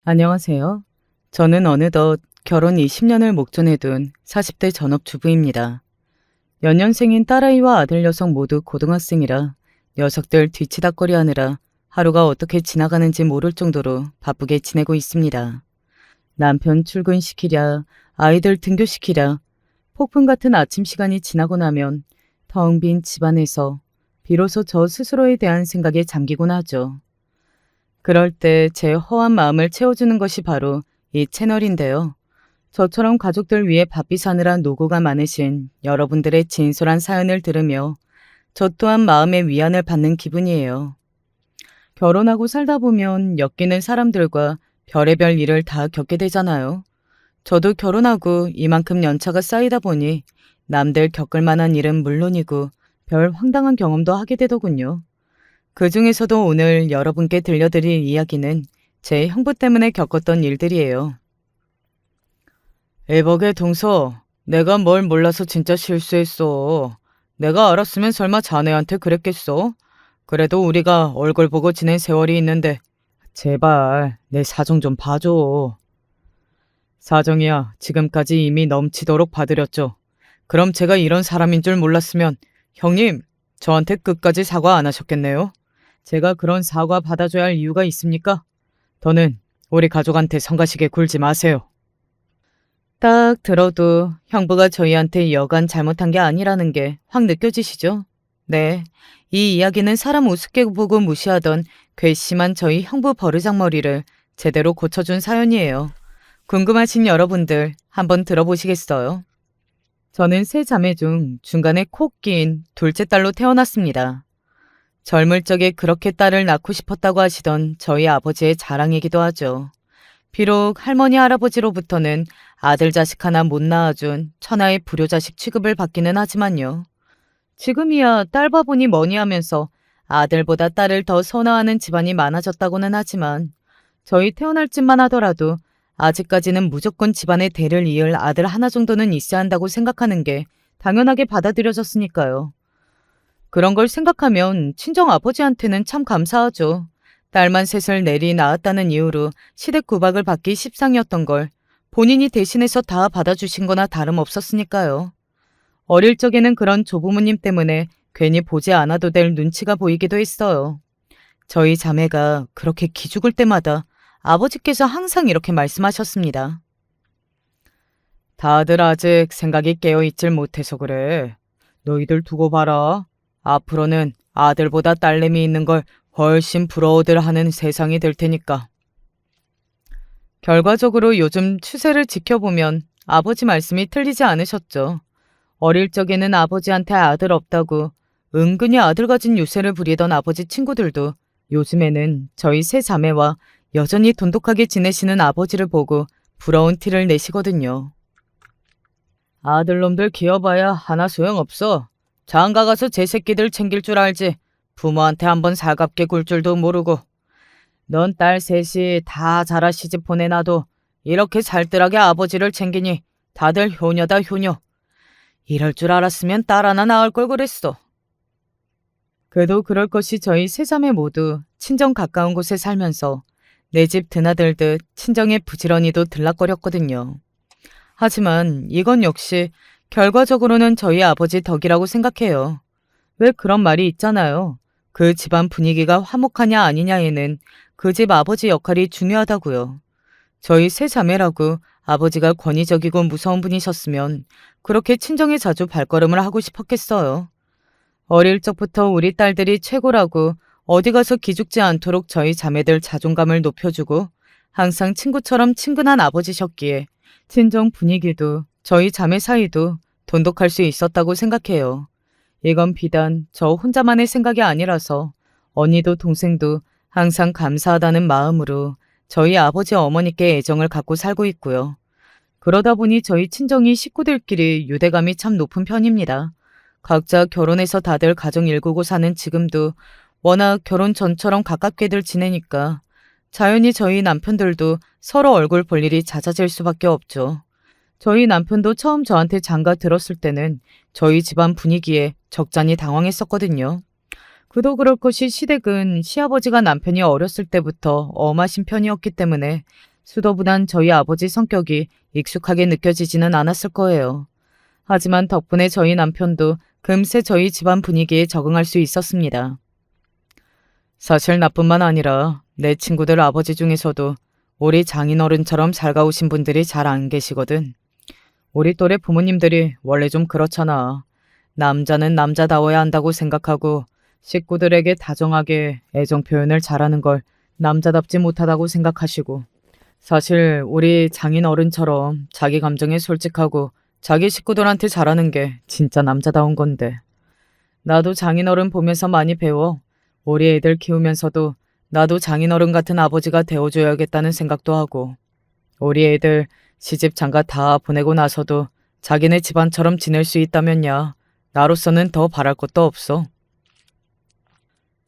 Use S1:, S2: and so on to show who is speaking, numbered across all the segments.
S1: 안녕하세요. 저는 어느덧 결혼 20년을 목전에 둔 40대 전업주부입니다. 연년생인 딸아이와 아들 녀석 모두 고등학생이라 녀석들 뒤치다꺼리 하느라 하루가 어떻게 지나가는지 모를 정도로 바쁘게 지내고 있습니다. 남편 출근시키랴, 아이들 등교시키랴, 폭풍 같은 아침 시간이 지나고 나면 텅 빈 집안에서 비로소 저 스스로에 대한 생각에 잠기곤 하죠. 그럴 때 제 허한 마음을 채워주는 것이 바로 이 채널인데요. 저처럼 가족들 위해 바삐 사느라 노고가 많으신 여러분들의 진솔한 사연을 들으며 저 또한 마음의 위안을 받는 기분이에요. 결혼하고 살다 보면 엮이는 사람들과 별의별 일을 다 겪게 되잖아요. 저도 결혼하고 이만큼 연차가 쌓이다 보니 남들 겪을 만한 일은 물론이고 별 황당한 경험도 하게 되더군요. 그 중에서도 오늘 여러분께 들려드릴 이야기는 제 형부 때문에 겪었던 일들이에요. 애벅의 동서, 내가 뭘 몰라서 진짜 실수했어. 내가 알았으면 설마 자네한테 그랬겠어? 그래도 우리가 얼굴 보고 지낸 세월이 있는데 제발 내 사정 좀 봐줘. 사정이야, 지금까지 이미 넘치도록 봐드렸죠. 그럼 제가 이런 사람인 줄 몰랐으면 형님, 저한테 끝까지 사과 안 하셨겠네요? 제가 그런 사과 받아줘야 할 이유가 있습니까? 더는 우리 가족한테 성가시게 굴지 마세요. 딱 들어도 형부가 저희한테 여간 잘못한 게 아니라는 게 확 느껴지시죠? 네, 이 이야기는 사람 우습게 보고 무시하던 괘씸한 저희 형부 버르장머리를 제대로 고쳐준 사연이에요. 궁금하신 여러분들 한번 들어보시겠어요? 저는 세 자매 중 중간에 콕 끼인 둘째 딸로 태어났습니다. 젊을 적에 그렇게 딸을 낳고 싶었다고 하시던 저희 아버지의 자랑이기도 하죠. 비록 할머니 할아버지로부터는 아들 자식 하나 못 낳아준 천하의 불효자식 취급을 받기는 하지만요. 지금이야 딸 바보니 뭐니 하면서 아들보다 딸을 더 선호하는 집안이 많아졌다고는 하지만 저희 태어날 쯤만 하더라도 아직까지는 무조건 집안의 대를 이을 아들 하나 정도는 있어야 한다고 생각하는 게 당연하게 받아들여졌으니까요. 그런 걸 생각하면 친정 아버지한테는 참 감사하죠. 딸만 셋을 내리 낳았다는 이유로 시댁 구박을 받기 십상이었던 걸 본인이 대신해서 다 받아주신 거나 다름없었으니까요. 어릴 적에는 그런 조부모님 때문에 괜히 보지 않아도 될 눈치가 보이기도 했어요. 저희 자매가 그렇게 기죽을 때마다 아버지께서 항상 이렇게 말씀하셨습니다. 다들 아직 생각이 깨어있질 못해서 그래. 너희들 두고 봐라. 앞으로는 아들보다 딸내미 있는 걸 훨씬 부러워들 하는 세상이 될 테니까. 결과적으로 요즘 추세를 지켜보면 아버지 말씀이 틀리지 않으셨죠. 어릴 적에는 아버지한테 아들 없다고 은근히 아들 가진 유세를 부리던 아버지 친구들도 요즘에는 저희 세 자매와 여전히 돈독하게 지내시는 아버지를 보고 부러운 티를 내시거든요. 아들놈들 키워봐야 하나 소용없어. 장가 가서 제 새끼들 챙길 줄 알지. 부모한테 한번 살갑게 굴 줄도 모르고. 넌 딸 셋이 다 자라 시집 보내놔도 이렇게 살뜰하게 아버지를 챙기니 다들 효녀다 효녀. 이럴 줄 알았으면 딸 하나 낳을 걸 그랬어. 그래도 그럴 것이 저희 세 자매 모두 친정 가까운 곳에 살면서 내 집 드나들듯 친정에 부지런히도 들락거렸거든요. 하지만 이건 역시 결과적으로는 저희 아버지 덕이라고 생각해요. 왜 그런 말이 있잖아요. 그 집안 분위기가 화목하냐 아니냐에는 그 집 아버지 역할이 중요하다고요. 저희 세 자매라고 아버지가 권위적이고 무서운 분이셨으면 그렇게 친정에 자주 발걸음을 하고 싶었겠어요. 어릴 적부터 우리 딸들이 최고라고 어디 가서 기죽지 않도록 저희 자매들 자존감을 높여주고 항상 친구처럼 친근한 아버지셨기에 친정 분위기도 저희 자매 사이도 돈독할 수 있었다고 생각해요. 이건 비단 저 혼자만의 생각이 아니라서 언니도 동생도 항상 감사하다는 마음으로 저희 아버지 어머니께 애정을 갖고 살고 있고요. 그러다 보니 저희 친정이 식구들끼리 유대감이 참 높은 편입니다. 각자 결혼해서 다들 가정 일구고 사는 지금도 워낙 결혼 전처럼 가깝게들 지내니까 자연히 저희 남편들도 서로 얼굴 볼 일이 잦아질 수밖에 없죠. 저희 남편도 처음 저한테 장가 들었을 때는 저희 집안 분위기에 적잖이 당황했었거든요. 그도 그럴 것이 시댁은 시아버지가 남편이 어렸을 때부터 엄하신 편이었기 때문에 수더분한 저희 아버지 성격이 익숙하게 느껴지지는 않았을 거예요. 하지만 덕분에 저희 남편도 금세 저희 집안 분위기에 적응할 수 있었습니다. 사실 나뿐만 아니라 내 친구들 아버지 중에서도 우리 장인어른처럼 살가우신 분들이 잘 안 계시거든. 우리 또래 부모님들이 원래 좀 그렇잖아. 남자는 남자다워야 한다고 생각하고 식구들에게 다정하게 애정 표현을 잘하는 걸 남자답지 못하다고 생각하시고, 사실 우리 장인어른처럼 자기 감정에 솔직하고 자기 식구들한테 잘하는 게 진짜 남자다운 건데. 나도 장인어른 보면서 많이 배워. 우리 애들 키우면서도 나도 장인어른 같은 아버지가 되어줘야겠다는 생각도 하고, 우리 애들 시집 장가 다 보내고 나서도 자기네 집안처럼 지낼 수 있다면야 나로서는 더 바랄 것도 없어.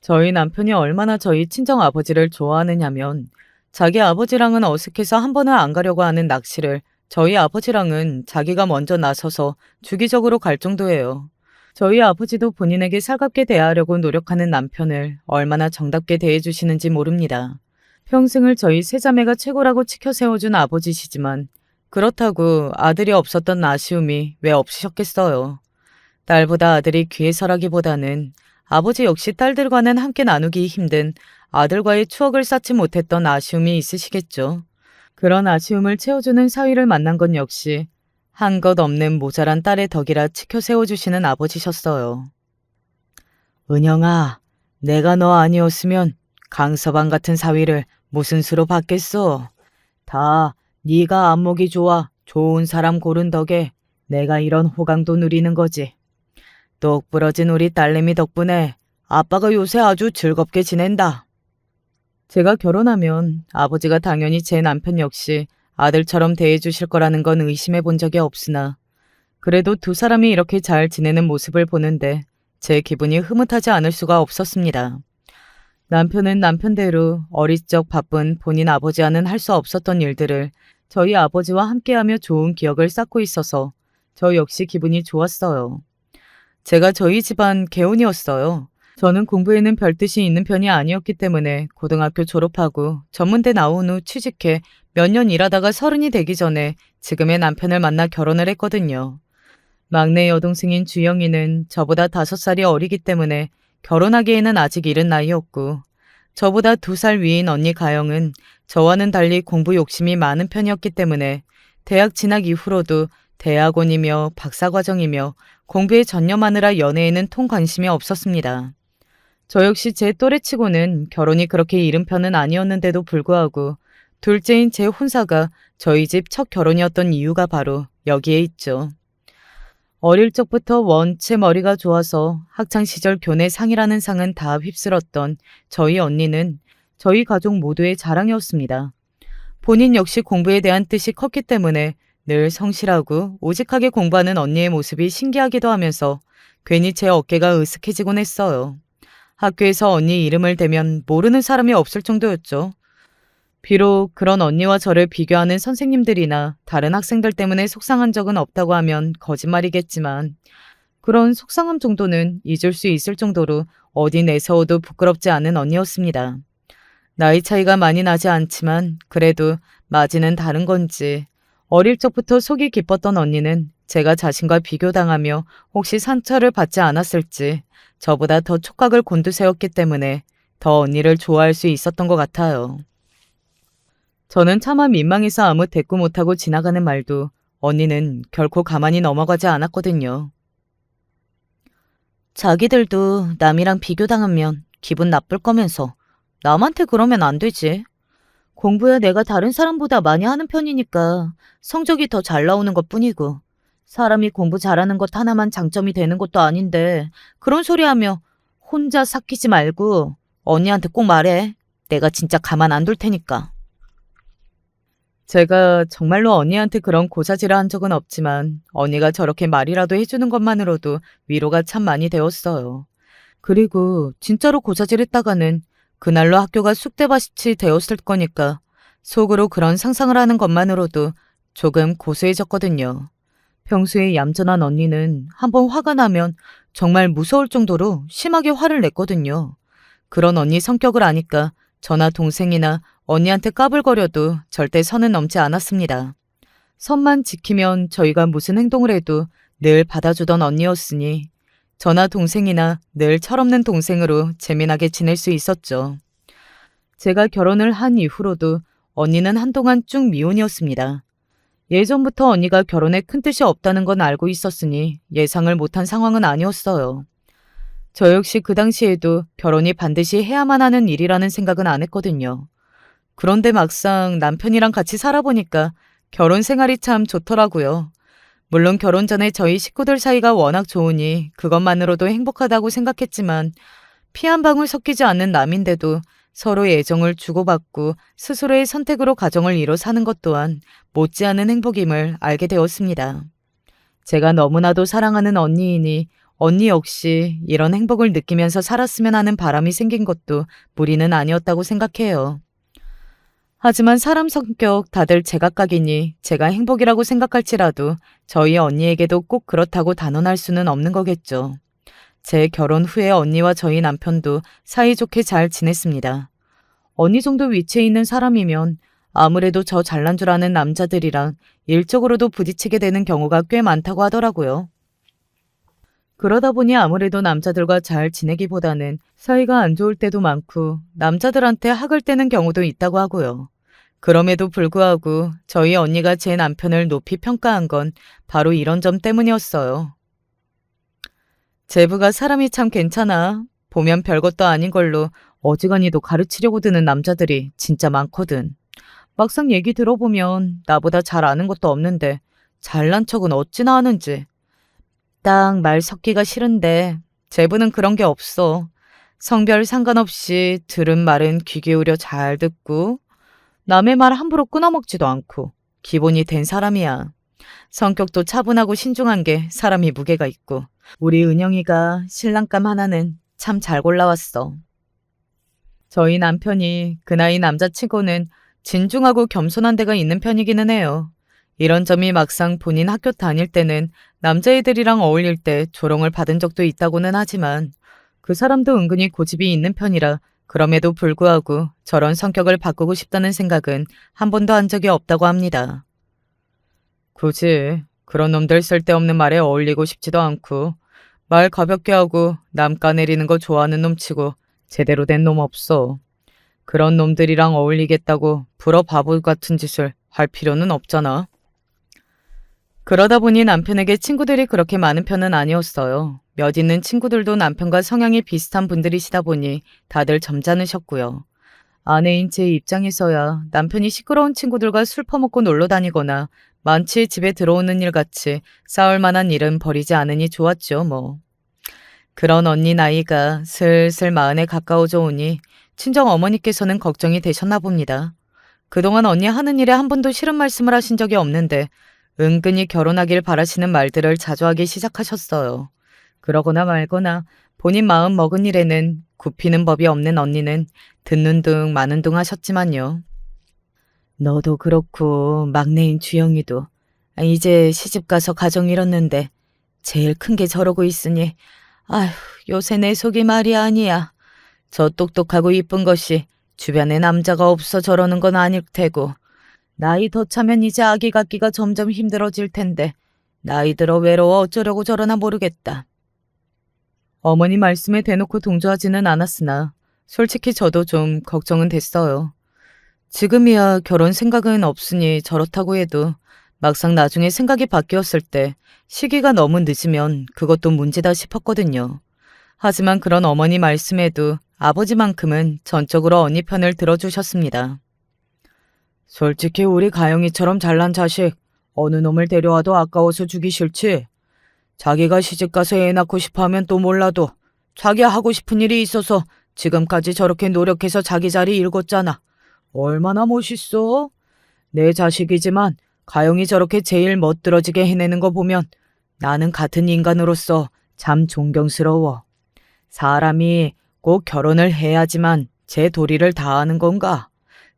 S1: 저희 남편이 얼마나 저희 친정 아버지를 좋아하느냐면, 자기 아버지랑은 어색해서 한 번은 안 가려고 하는 낚시를 저희 아버지랑은 자기가 먼저 나서서 주기적으로 갈 정도예요. 저희 아버지도 본인에게 살갑게 대하려고 노력하는 남편을 얼마나 정답게 대해주시는지 모릅니다. 평생을 저희 세 자매가 최고라고 치켜 세워준 아버지시지만 그렇다고 아들이 없었던 아쉬움이 왜 없으셨겠어요. 딸보다 아들이 귀해서라기보다는 아버지 역시 딸들과는 함께 나누기 힘든 아들과의 추억을 쌓지 못했던 아쉬움이 있으시겠죠. 그런 아쉬움을 채워주는 사위를 만난 건 역시 한 것 없는 모자란 딸의 덕이라 치켜 세워주시는 아버지셨어요. 은영아, 내가 너 아니었으면 강서방 같은 사위를 무슨 수로 받겠어. 다 네가 안목이 좋아 좋은 사람 고른 덕에 내가 이런 호강도 누리는 거지. 똑 부러진 우리 딸내미 덕분에 아빠가 요새 아주 즐겁게 지낸다. 제가 결혼하면 아버지가 당연히 제 남편 역시 아들처럼 대해주실 거라는 건 의심해 본 적이 없으나, 그래도 두 사람이 이렇게 잘 지내는 모습을 보는데 제 기분이 흐뭇하지 않을 수가 없었습니다. 남편은 남편대로 어릴 적 바쁜 본인 아버지와는 할 수 없었던 일들을 저희 아버지와 함께하며 좋은 기억을 쌓고 있어서 저 역시 기분이 좋았어요. 제가 저희 집안 개혼이었어요. 저는 공부에는 별 뜻이 있는 편이 아니었기 때문에 고등학교 졸업하고 전문대 나온 후 취직해 몇 년 일하다가 30이 되기 전에 지금의 남편을 만나 결혼을 했거든요. 막내 여동생인 주영이는 저보다 5살이 어리기 때문에 결혼하기에는 아직 이른 나이였고, 저보다 2살 위인 언니 가영은 저와는 달리 공부 욕심이 많은 편이었기 때문에 대학 진학 이후로도 대학원이며 박사과정이며 공부에 전념하느라 연애에는 통 관심이 없었습니다. 저 역시 제 또래치고는 결혼이 그렇게 이른 편은 아니었는데도 불구하고 둘째인 제 혼사가 저희 집 첫 결혼이었던 이유가 바로 여기에 있죠. 어릴 적부터 원체 머리가 좋아서 학창시절 교내 상이라는 상은 다 휩쓸었던 저희 언니는 저희 가족 모두의 자랑이었습니다. 본인 역시 공부에 대한 뜻이 컸기 때문에 늘 성실하고 오직하게 공부하는 언니의 모습이 신기하기도 하면서 괜히 제 어깨가 으쓱해지곤 했어요. 학교에서 언니 이름을 대면 모르는 사람이 없을 정도였죠. 비록 그런 언니와 저를 비교하는 선생님들이나 다른 학생들 때문에 속상한 적은 없다고 하면 거짓말이겠지만, 그런 속상함 정도는 잊을 수 있을 정도로 어디 내세워도 부끄럽지 않은 언니였습니다. 나이 차이가 많이 나지 않지만 그래도 맞이는 다른 건지 어릴 적부터 속이 깊었던 언니는 제가 자신과 비교당하며 혹시 상처를 받지 않았을지 저보다 더 촉각을 곤두세웠기 때문에 더 언니를 좋아할 수 있었던 것 같아요. 저는 차마 민망해서 아무 대꾸 못하고 지나가는 말도 언니는 결코 가만히 넘어가지 않았거든요. 자기들도 남이랑 비교당하면 기분 나쁠 거면서 남한테 그러면 안 되지. 공부야 내가 다른 사람보다 많이 하는 편이니까 성적이 더 잘 나오는 것뿐이고, 사람이 공부 잘하는 것 하나만 장점이 되는 것도 아닌데 그런 소리 하며 혼자 삭히지 말고 언니한테 꼭 말해. 내가 진짜 가만 안 둘 테니까. 제가 정말로 언니한테 그런 고사질을 한 적은 없지만 언니가 저렇게 말이라도 해주는 것만으로도 위로가 참 많이 되었어요. 그리고 진짜로 고사질했다가는 그날로 학교가 쑥대밭이 되었을 거니까 속으로 그런 상상을 하는 것만으로도 조금 고소해졌거든요. 평소에 얌전한 언니는 한번 화가 나면 정말 무서울 정도로 심하게 화를 냈거든요. 그런 언니 성격을 아니까 저나 동생이나 언니한테 까불거려도 절대 선은 넘지 않았습니다. 선만 지키면 저희가 무슨 행동을 해도 늘 받아주던 언니였으니 저나 동생이나 늘 철없는 동생으로 재미나게 지낼 수 있었죠. 제가 결혼을 한 이후로도 언니는 한동안 쭉 미혼이었습니다. 예전부터 언니가 결혼에 큰 뜻이 없다는 건 알고 있었으니 예상을 못한 상황은 아니었어요. 저 역시 그 당시에도 결혼이 반드시 해야만 하는 일이라는 생각은 안 했거든요. 그런데 막상 남편이랑 같이 살아보니까 결혼 생활이 참 좋더라고요. 물론 결혼 전에 저희 식구들 사이가 워낙 좋으니 그것만으로도 행복하다고 생각했지만 피 한 방울 섞이지 않는 남인데도 서로 애정을 주고받고 스스로의 선택으로 가정을 이뤄 사는 것 또한 못지않은 행복임을 알게 되었습니다. 제가 너무나도 사랑하는 언니이니 언니 역시 이런 행복을 느끼면서 살았으면 하는 바람이 생긴 것도 무리는 아니었다고 생각해요. 하지만 사람 성격 다들 제각각이니 제가 행복이라고 생각할지라도 저희 언니에게도 꼭 그렇다고 단언할 수는 없는 거겠죠. 제 결혼 후에 언니와 저희 남편도 사이좋게 잘 지냈습니다. 언니 정도 위치에 있는 사람이면 아무래도 저 잘난 줄 아는 남자들이랑 일적으로도 부딪히게 되는 경우가 꽤 많다고 하더라고요. 그러다 보니 아무래도 남자들과 잘 지내기보다는 사이가 안 좋을 때도 많고 남자들한테 학을 떼는 경우도 있다고 하고요. 그럼에도 불구하고 저희 언니가 제 남편을 높이 평가한 건 바로 이런 점 때문이었어요. 제부가 사람이 참 괜찮아. 보면 별것도 아닌 걸로 어지간히도 가르치려고 드는 남자들이 진짜 많거든. 막상 얘기 들어보면 나보다 잘 아는 것도 없는데 잘난 척은 어찌나 하는지. 딱 말 섞기가 싫은데 제부는 그런 게 없어. 성별 상관없이 들은 말은 귀 기울여 잘 듣고 남의 말 함부로 끊어먹지도 않고 기본이 된 사람이야. 성격도 차분하고 신중한 게 사람이 무게가 있고 우리 은영이가 신랑감 하나는 참 잘 골라왔어. 저희 남편이 그 나이 남자치고는 진중하고 겸손한 데가 있는 편이기는 해요. 이런 점이 막상 본인 학교 다닐 때는 남자애들이랑 어울릴 때 조롱을 받은 적도 있다고는 하지만 그 사람도 은근히 고집이 있는 편이라 그럼에도 불구하고 저런 성격을 바꾸고 싶다는 생각은 한 번도 한 적이 없다고 합니다. 굳이 그런 놈들 쓸데없는 말에 어울리고 싶지도 않고 말 가볍게 하고 남 까내리는 거 좋아하는 놈 치고 제대로 된 놈 없어. 그런 놈들이랑 어울리겠다고 불어 바보 같은 짓을 할 필요는 없잖아. 그러다 보니 남편에게 친구들이 그렇게 많은 편은 아니었어요. 몇 있는 친구들도 남편과 성향이 비슷한 분들이시다 보니 다들 점잖으셨고요. 아내인 제 입장에서야 남편이 시끄러운 친구들과 술 퍼먹고 놀러 다니거나 만취해 집에 들어오는 일 같이 싸울 만한 일은 벌이지 않으니 좋았죠, 뭐. 그런 언니 나이가 슬슬 마흔에 가까워져 오니 친정 어머니께서는 걱정이 되셨나 봅니다. 그동안 언니 하는 일에 한 번도 싫은 말씀을 하신 적이 없는데 은근히 결혼하길 바라시는 말들을 자주 하기 시작하셨어요. 그러거나 말거나 본인 마음 먹은 일에는 굽히는 법이 없는 언니는 듣는 둥 마는 둥 하셨지만요. 너도 그렇고 막내인 주영이도 이제 시집가서 가정 이뤘는데 제일 큰 게 저러고 있으니 아휴 요새 내 속이 말이 아니야. 저 똑똑하고 이쁜 것이 주변에 남자가 없어 저러는 건 아닐 테고 나이 더 차면 이제 아기 갖기가 점점 힘들어질 텐데 나이 들어 외로워 어쩌려고 저러나 모르겠다. 어머니 말씀에 대놓고 동조하지는 않았으나 솔직히 저도 좀 걱정은 됐어요. 지금이야 결혼 생각은 없으니 저렇다고 해도 막상 나중에 생각이 바뀌었을 때 시기가 너무 늦으면 그것도 문제다 싶었거든요. 하지만 그런 어머니 말씀에도 아버지만큼은 전적으로 언니 편을 들어주셨습니다. 솔직히 우리 가영이처럼 잘난 자식 어느 놈을 데려와도 아까워서 주기 싫지. 자기가 시집가서 애 낳고 싶어하면 또 몰라도 자기 하고 싶은 일이 있어서 지금까지 저렇게 노력해서 자기 자리 일궜잖아. 얼마나 멋있어? 내 자식이지만 가영이 저렇게 제일 멋들어지게 해내는 거 보면 나는 같은 인간으로서 참 존경스러워. 사람이 꼭 결혼을 해야지만 제 도리를 다하는 건가?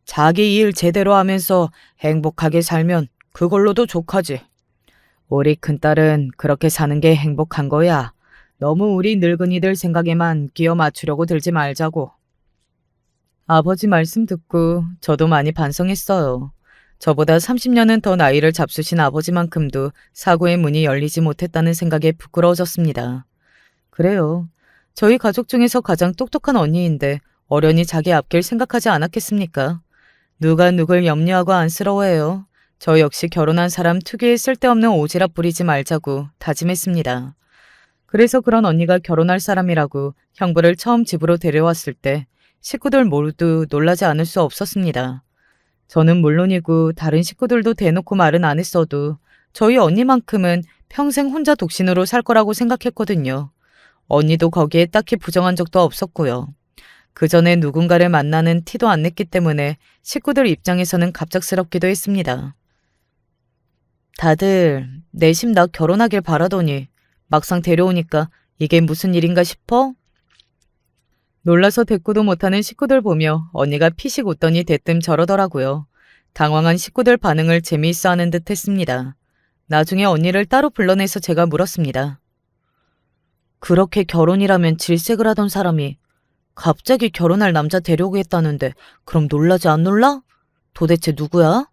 S1: 자기 일 제대로 하면서 행복하게 살면 그걸로도 족하지. 우리 큰딸은 그렇게 사는 게 행복한 거야. 너무 우리 늙은이들 생각에만 끼워 맞추려고 들지 말자고. 아버지 말씀 듣고 저도 많이 반성했어요. 저보다 30년은 더 나이를 잡수신 아버지만큼도 사고의 문이 열리지 못했다는 생각에 부끄러워졌습니다. 그래요. 저희 가족 중에서 가장 똑똑한 언니인데 어련히 자기 앞길 생각하지 않았겠습니까? 누가 누굴 염려하고 안쓰러워해요. 저 역시 결혼한 사람 특유의 쓸데없는 오지랖 부리지 말자고 다짐했습니다. 그래서 그런 언니가 결혼할 사람이라고 형부를 처음 집으로 데려왔을 때 식구들 모두 놀라지 않을 수 없었습니다. 저는 물론이고 다른 식구들도 대놓고 말은 안 했어도 저희 언니만큼은 평생 혼자 독신으로 살 거라고 생각했거든요. 언니도 거기에 딱히 부정한 적도 없었고요. 그 전에 누군가를 만나는 티도 안 냈기 때문에 식구들 입장에서는 갑작스럽기도 했습니다. 다들 내심 나 결혼하길 바라더니 막상 데려오니까 이게 무슨 일인가 싶어? 놀라서 대꾸도 못하는 식구들 보며 언니가 피식 웃더니 대뜸 저러더라고요. 당황한 식구들 반응을 재미있어 하는 듯 했습니다. 나중에 언니를 따로 불러내서 제가 물었습니다. 그렇게 결혼이라면 질색을 하던 사람이 갑자기 결혼할 남자 데려오겠다는데 그럼 놀라지 안 놀라? 도대체 누구야?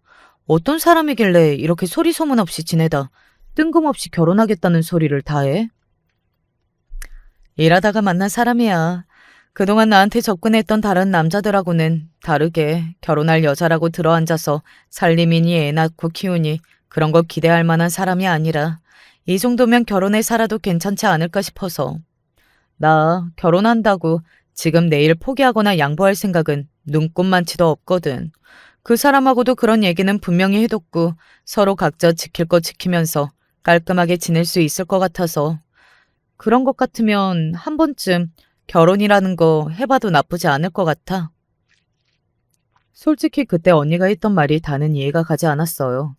S1: 어떤 사람이길래 이렇게 소리 소문 없이 지내다 뜬금없이 결혼하겠다는 소리를 다 해? 일하다가 만난 사람이야. 그동안 나한테 접근했던 다른 남자들하고는 다르게 결혼할 여자라고 들어앉아서 살림이니 애 낳고 키우니 그런 거 기대할 만한 사람이 아니라 이 정도면 결혼해 살아도 괜찮지 않을까 싶어서. 나 결혼한다고 지금 내일 포기하거나 양보할 생각은 눈꼽만치도 없거든. 그 사람하고도 그런 얘기는 분명히 해뒀고 서로 각자 지킬 거 지키면서 깔끔하게 지낼 수 있을 것 같아서. 그런 것 같으면 한 번쯤 결혼이라는 거 해봐도 나쁘지 않을 것 같아. 솔직히 그때 언니가 했던 말이 다는 이해가 가지 않았어요.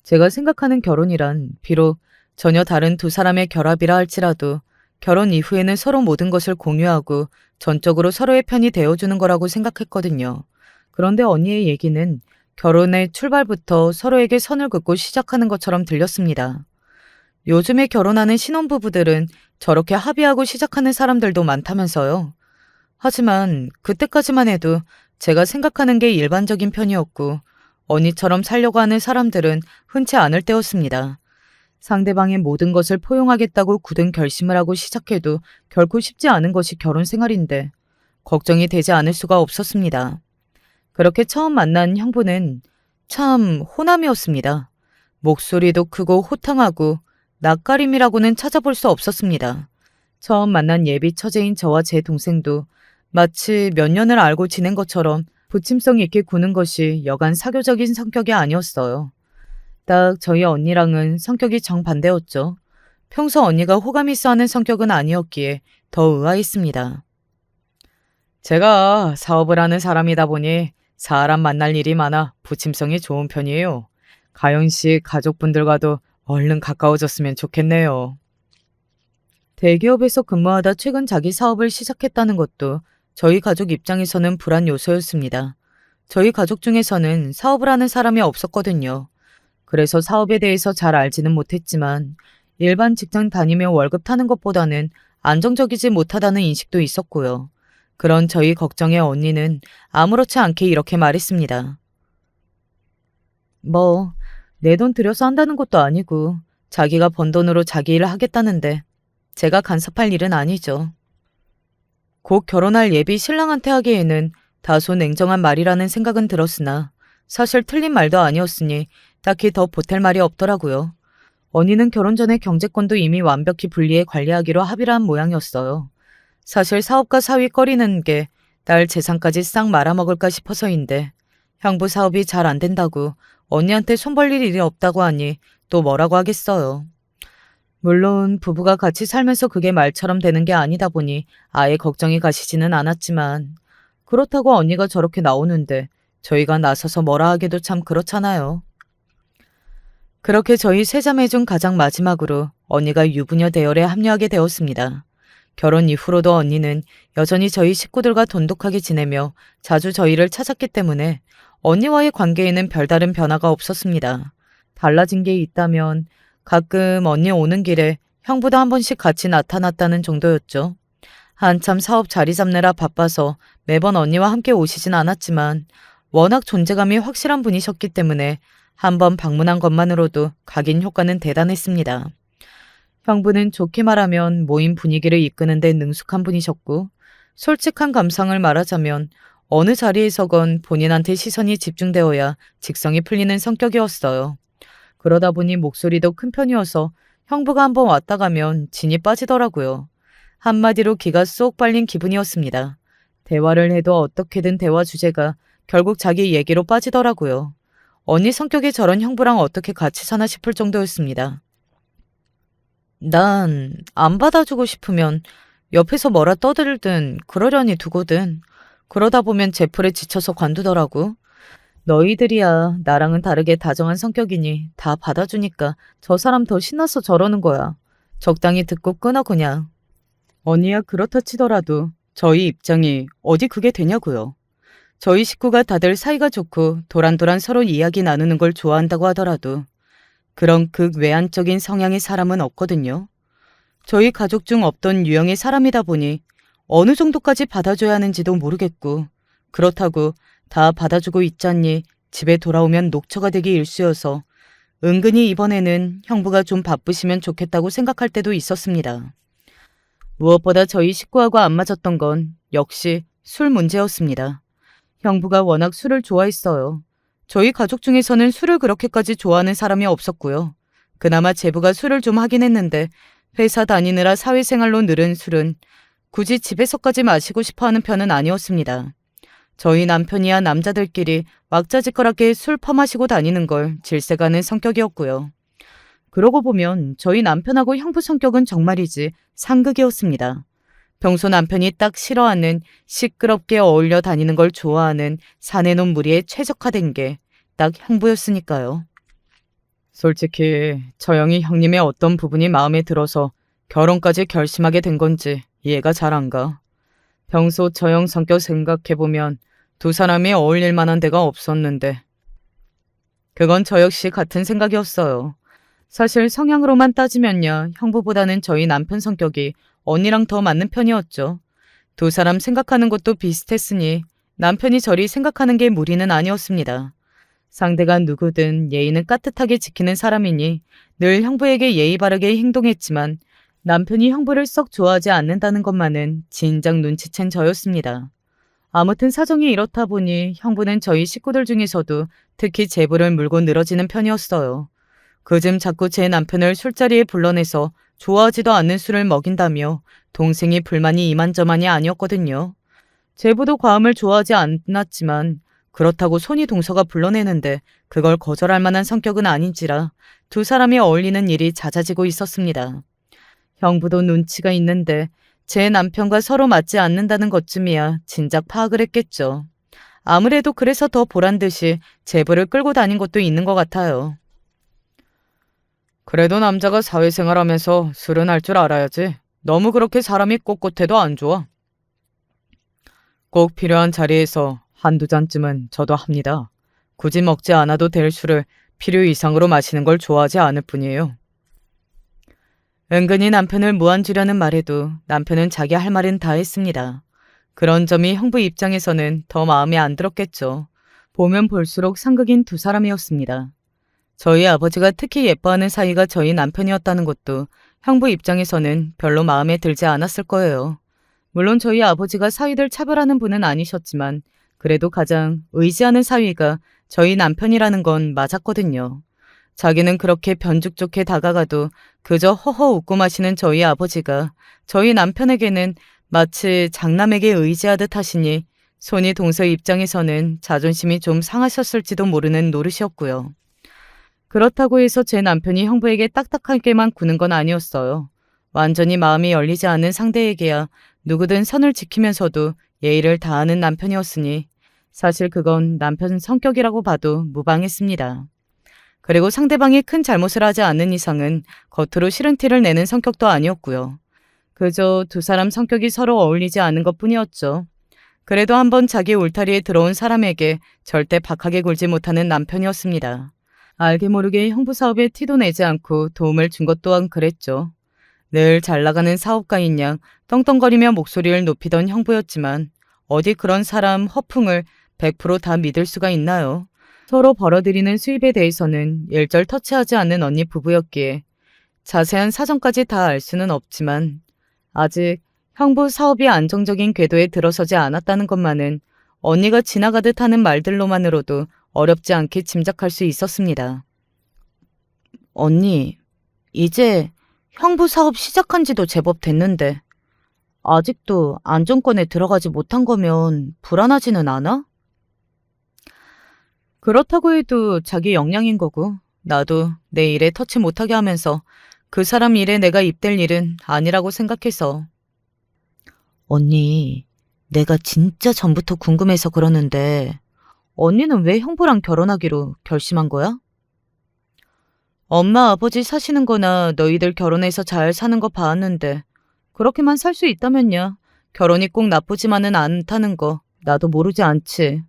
S1: 제가 생각하는 결혼이란 비록 전혀 다른 두 사람의 결합이라 할지라도 결혼 이후에는 서로 모든 것을 공유하고 전적으로 서로의 편이 되어주는 거라고 생각했거든요. 그런데 언니의 얘기는 결혼의 출발부터 서로에게 선을 긋고 시작하는 것처럼 들렸습니다. 요즘에 결혼하는 신혼부부들은 저렇게 합의하고 시작하는 사람들도 많다면서요. 하지만 그때까지만 해도 제가 생각하는 게 일반적인 편이었고 언니처럼 살려고 하는 사람들은 흔치 않을 때였습니다. 상대방의 모든 것을 포용하겠다고 굳은 결심을 하고 시작해도 결코 쉽지 않은 것이 결혼 생활인데 걱정이 되지 않을 수가 없었습니다. 그렇게 처음 만난 형부는 참 호남이었습니다. 목소리도 크고 호탕하고 낯가림이라고는 찾아볼 수 없었습니다. 처음 만난 예비 처제인 저와 제 동생도 마치 몇 년을 알고 지낸 것처럼 부침성 있게 구는 것이 여간 사교적인 성격이 아니었어요. 딱 저희 언니랑은 성격이 정반대였죠. 평소 언니가 호감 있어 하는 성격은 아니었기에 더 의아했습니다. 제가 사업을 하는 사람이다 보니 사람 만날 일이 많아 부침성이 좋은 편이에요. 가연 씨 가족분들과도 얼른 가까워졌으면 좋겠네요. 대기업에서 근무하다 최근 자기 사업을 시작했다는 것도 저희 가족 입장에서는 불안 요소였습니다. 저희 가족 중에서는 사업을 하는 사람이 없었거든요. 그래서 사업에 대해서 잘 알지는 못했지만 일반 직장 다니며 월급 타는 것보다는 안정적이지 못하다는 인식도 있었고요. 그런 저희 걱정에 언니는 아무렇지 않게 이렇게 말했습니다. 뭐, 내 돈 들여서 한다는 것도 아니고 자기가 번 돈으로 자기 일을 하겠다는데 제가 간섭할 일은 아니죠. 곧 결혼할 예비 신랑한테 하기에는 다소 냉정한 말이라는 생각은 들었으나 사실 틀린 말도 아니었으니 딱히 더 보탤 말이 없더라고요. 언니는 결혼 전에 경제권도 이미 완벽히 분리해 관리하기로 합의를 한 모양이었어요. 사실 사업과 사위 꺼리는 게 딸 재산까지 싹 말아먹을까 싶어서인데 형부 사업이 잘 안 된다고 언니한테 손 벌릴 일이 없다고 하니 또 뭐라고 하겠어요. 물론 부부가 같이 살면서 그게 말처럼 되는 게 아니다 보니 아예 걱정이 가시지는 않았지만 그렇다고 언니가 저렇게 나오는데 저희가 나서서 뭐라 하기도 참 그렇잖아요. 그렇게 저희 세 자매 중 가장 마지막으로 언니가 유부녀 대열에 합류하게 되었습니다. 결혼 이후로도 언니는 여전히 저희 식구들과 돈독하게 지내며 자주 저희를 찾았기 때문에 언니와의 관계에는 별다른 변화가 없었습니다. 달라진 게 있다면 가끔 언니 오는 길에 형부도 한 번씩 같이 나타났다는 정도였죠. 한참 사업 자리 잡느라 바빠서 매번 언니와 함께 오시진 않았지만 워낙 존재감이 확실한 분이셨기 때문에 한번 방문한 것만으로도 각인 효과는 대단했습니다. 형부는 좋게 말하면 모임 분위기를 이끄는 데 능숙한 분이셨고 솔직한 감상을 말하자면 어느 자리에서건 본인한테 시선이 집중되어야 직성이 풀리는 성격이었어요. 그러다 보니 목소리도 큰 편이어서 형부가 한번 왔다 가면 진이 빠지더라고요. 한마디로 기가 쏙 빨린 기분이었습니다. 대화를 해도 어떻게든 대화 주제가 결국 자기 얘기로 빠지더라고요. 언니 성격이 저런 형부랑 어떻게 같이 사나 싶을 정도였습니다. 난 안 받아주고 싶으면 옆에서 뭐라 떠들든 그러려니 두거든. 그러다 보면 제풀에 지쳐서 관두더라고. 너희들이야 나랑은 다르게 다정한 성격이니 다 받아주니까 저 사람 더 신나서 저러는 거야. 적당히 듣고 끊어 그냥. 언니야 그렇다 치더라도 저희 입장이 어디 그게 되냐고요. 저희 식구가 다들 사이가 좋고 도란도란 서로 이야기 나누는 걸 좋아한다고 하더라도 그런 극외한적인 성향의 사람은 없거든요. 저희 가족 중 없던 유형의 사람이다 보니 어느 정도까지 받아줘야 하는지도 모르겠고 그렇다고 다 받아주고 있잖니 집에 돌아오면 녹초가 되기 일쑤여서 은근히 이번에는 형부가 좀 바쁘시면 좋겠다고 생각할 때도 있었습니다. 무엇보다 저희 식구하고 안 맞았던 건 역시 술 문제였습니다. 형부가 워낙 술을 좋아했어요. 저희 가족 중에서는 술을 그렇게까지 좋아하는 사람이 없었고요. 그나마 제부가 술을 좀 하긴 했는데 회사 다니느라 사회생활로 늘은 술은 굳이 집에서까지 마시고 싶어하는 편은 아니었습니다. 저희 남편이야 남자들끼리 왁자지껄하게 술 퍼마시고 다니는 걸 질색하는 성격이었고요. 그러고 보면 저희 남편하고 형부 성격은 정말이지 상극이었습니다. 평소 남편이 딱 싫어하는 시끄럽게 어울려 다니는 걸 좋아하는 사내놈 무리에 최적화된 게 딱 형부였으니까요. 솔직히 저 형이 형님의 어떤 부분이 마음에 들어서 결혼까지 결심하게 된 건지 이해가 잘 안 가. 평소 저 형 성격 생각해보면 두 사람이 어울릴 만한 데가 없었는데 그건 저 역시 같은 생각이었어요. 사실 성향으로만 따지면야 형부보다는 저희 남편 성격이 언니랑 더 맞는 편이었죠. 두 사람 생각하는 것도 비슷했으니 남편이 저리 생각하는 게 무리는 아니었습니다. 상대가 누구든 예의는 깍듯하게 지키는 사람이니 늘 형부에게 예의 바르게 행동했지만 남편이 형부를 썩 좋아하지 않는다는 것만은 진작 눈치챈 저였습니다. 아무튼 사정이 이렇다 보니 형부는 저희 식구들 중에서도 특히 제부를 물고 늘어지는 편이었어요. 그즘 자꾸 제 남편을 술자리에 불러내서 좋아하지도 않는 술을 먹인다며 동생이 불만이 이만저만이 아니었거든요. 제부도 과음을 좋아하지 않았지만 그렇다고 손이 동서가 불러내는데 그걸 거절할 만한 성격은 아닌지라 두 사람이 어울리는 일이 잦아지고 있었습니다. 형부도 눈치가 있는데 제 남편과 서로 맞지 않는다는 것쯤이야 진작 파악을 했겠죠. 아무래도 그래서 더 보란듯이 제부를 끌고 다닌 것도 있는 것 같아요. 그래도 남자가 사회생활하면서 술은 할 줄 알아야지. 너무 그렇게 사람이 꼿꼿해도 안 좋아. 꼭 필요한 자리에서 한두 잔쯤은 저도 합니다. 굳이 먹지 않아도 될 술을 필요 이상으로 마시는 걸 좋아하지 않을 뿐이에요. 은근히 남편을 무안주려는 말에도 남편은 자기 할 말은 다 했습니다. 그런 점이 형부 입장에서는 더 마음에 안 들었겠죠. 보면 볼수록 상극인 두 사람이었습니다. 저희 아버지가 특히 예뻐하는 사이가 저희 남편이었다는 것도 형부 입장에서는 별로 마음에 들지 않았을 거예요. 물론 저희 아버지가 사위들 차별하는 분은 아니셨지만 그래도 가장 의지하는 사위가 저희 남편이라는 건 맞았거든요. 자기는 그렇게 변죽 좋게 다가가도 그저 허허 웃고 마시는 저희 아버지가 저희 남편에게는 마치 장남에게 의지하듯 하시니 손이 동서 입장에서는 자존심이 좀 상하셨을지도 모르는 노릇이었고요. 그렇다고 해서 제 남편이 형부에게 딱딱하게만 구는 건 아니었어요. 완전히 마음이 열리지 않는 상대에게야 누구든 선을 지키면서도 예의를 다하는 남편이었으니 사실 그건 남편 성격이라고 봐도 무방했습니다. 그리고 상대방이 큰 잘못을 하지 않는 이상은 겉으로 싫은 티를 내는 성격도 아니었고요. 그저 두 사람 성격이 서로 어울리지 않은 것뿐이었죠. 그래도 한번 자기 울타리에 들어온 사람에게 절대 박하게 굴지 못하는 남편이었습니다. 알게 모르게 형부 사업에 티도 내지 않고 도움을 준 것 또한 그랬죠. 늘 잘 나가는 사업가인 양 떵떵거리며 목소리를 높이던 형부였지만 어디 그런 사람 허풍을 100%다 믿을 수가 있나요? 서로 벌어들이는 수입에 대해서는 일절 터치하지 않는 언니 부부였기에 자세한 사정까지 다 알 수는 없지만 아직 형부 사업이 안정적인 궤도에 들어서지 않았다는 것만은 언니가 지나가듯 하는 말들로만으로도 어렵지 않게 짐작할 수 있었습니다. 언니, 이제 형부 사업 시작한 지도 제법 됐는데 아직도 안정권에 들어가지 못한 거면 불안하지는 않아? 그렇다고 해도 자기 역량인 거고 나도 내 일에 터치 못하게 하면서 그 사람 일에 내가 입댈 일은 아니라고 생각해서. 언니, 내가 진짜 전부터 궁금해서 그러는데 언니는 왜 형부랑 결혼하기로 결심한 거야? 엄마 아버지 사시는 거나 너희들 결혼해서 잘 사는 거 봐왔는데 그렇게만 살 수 있다면야 결혼이 꼭 나쁘지만은 않다는 거 나도 모르지 않지.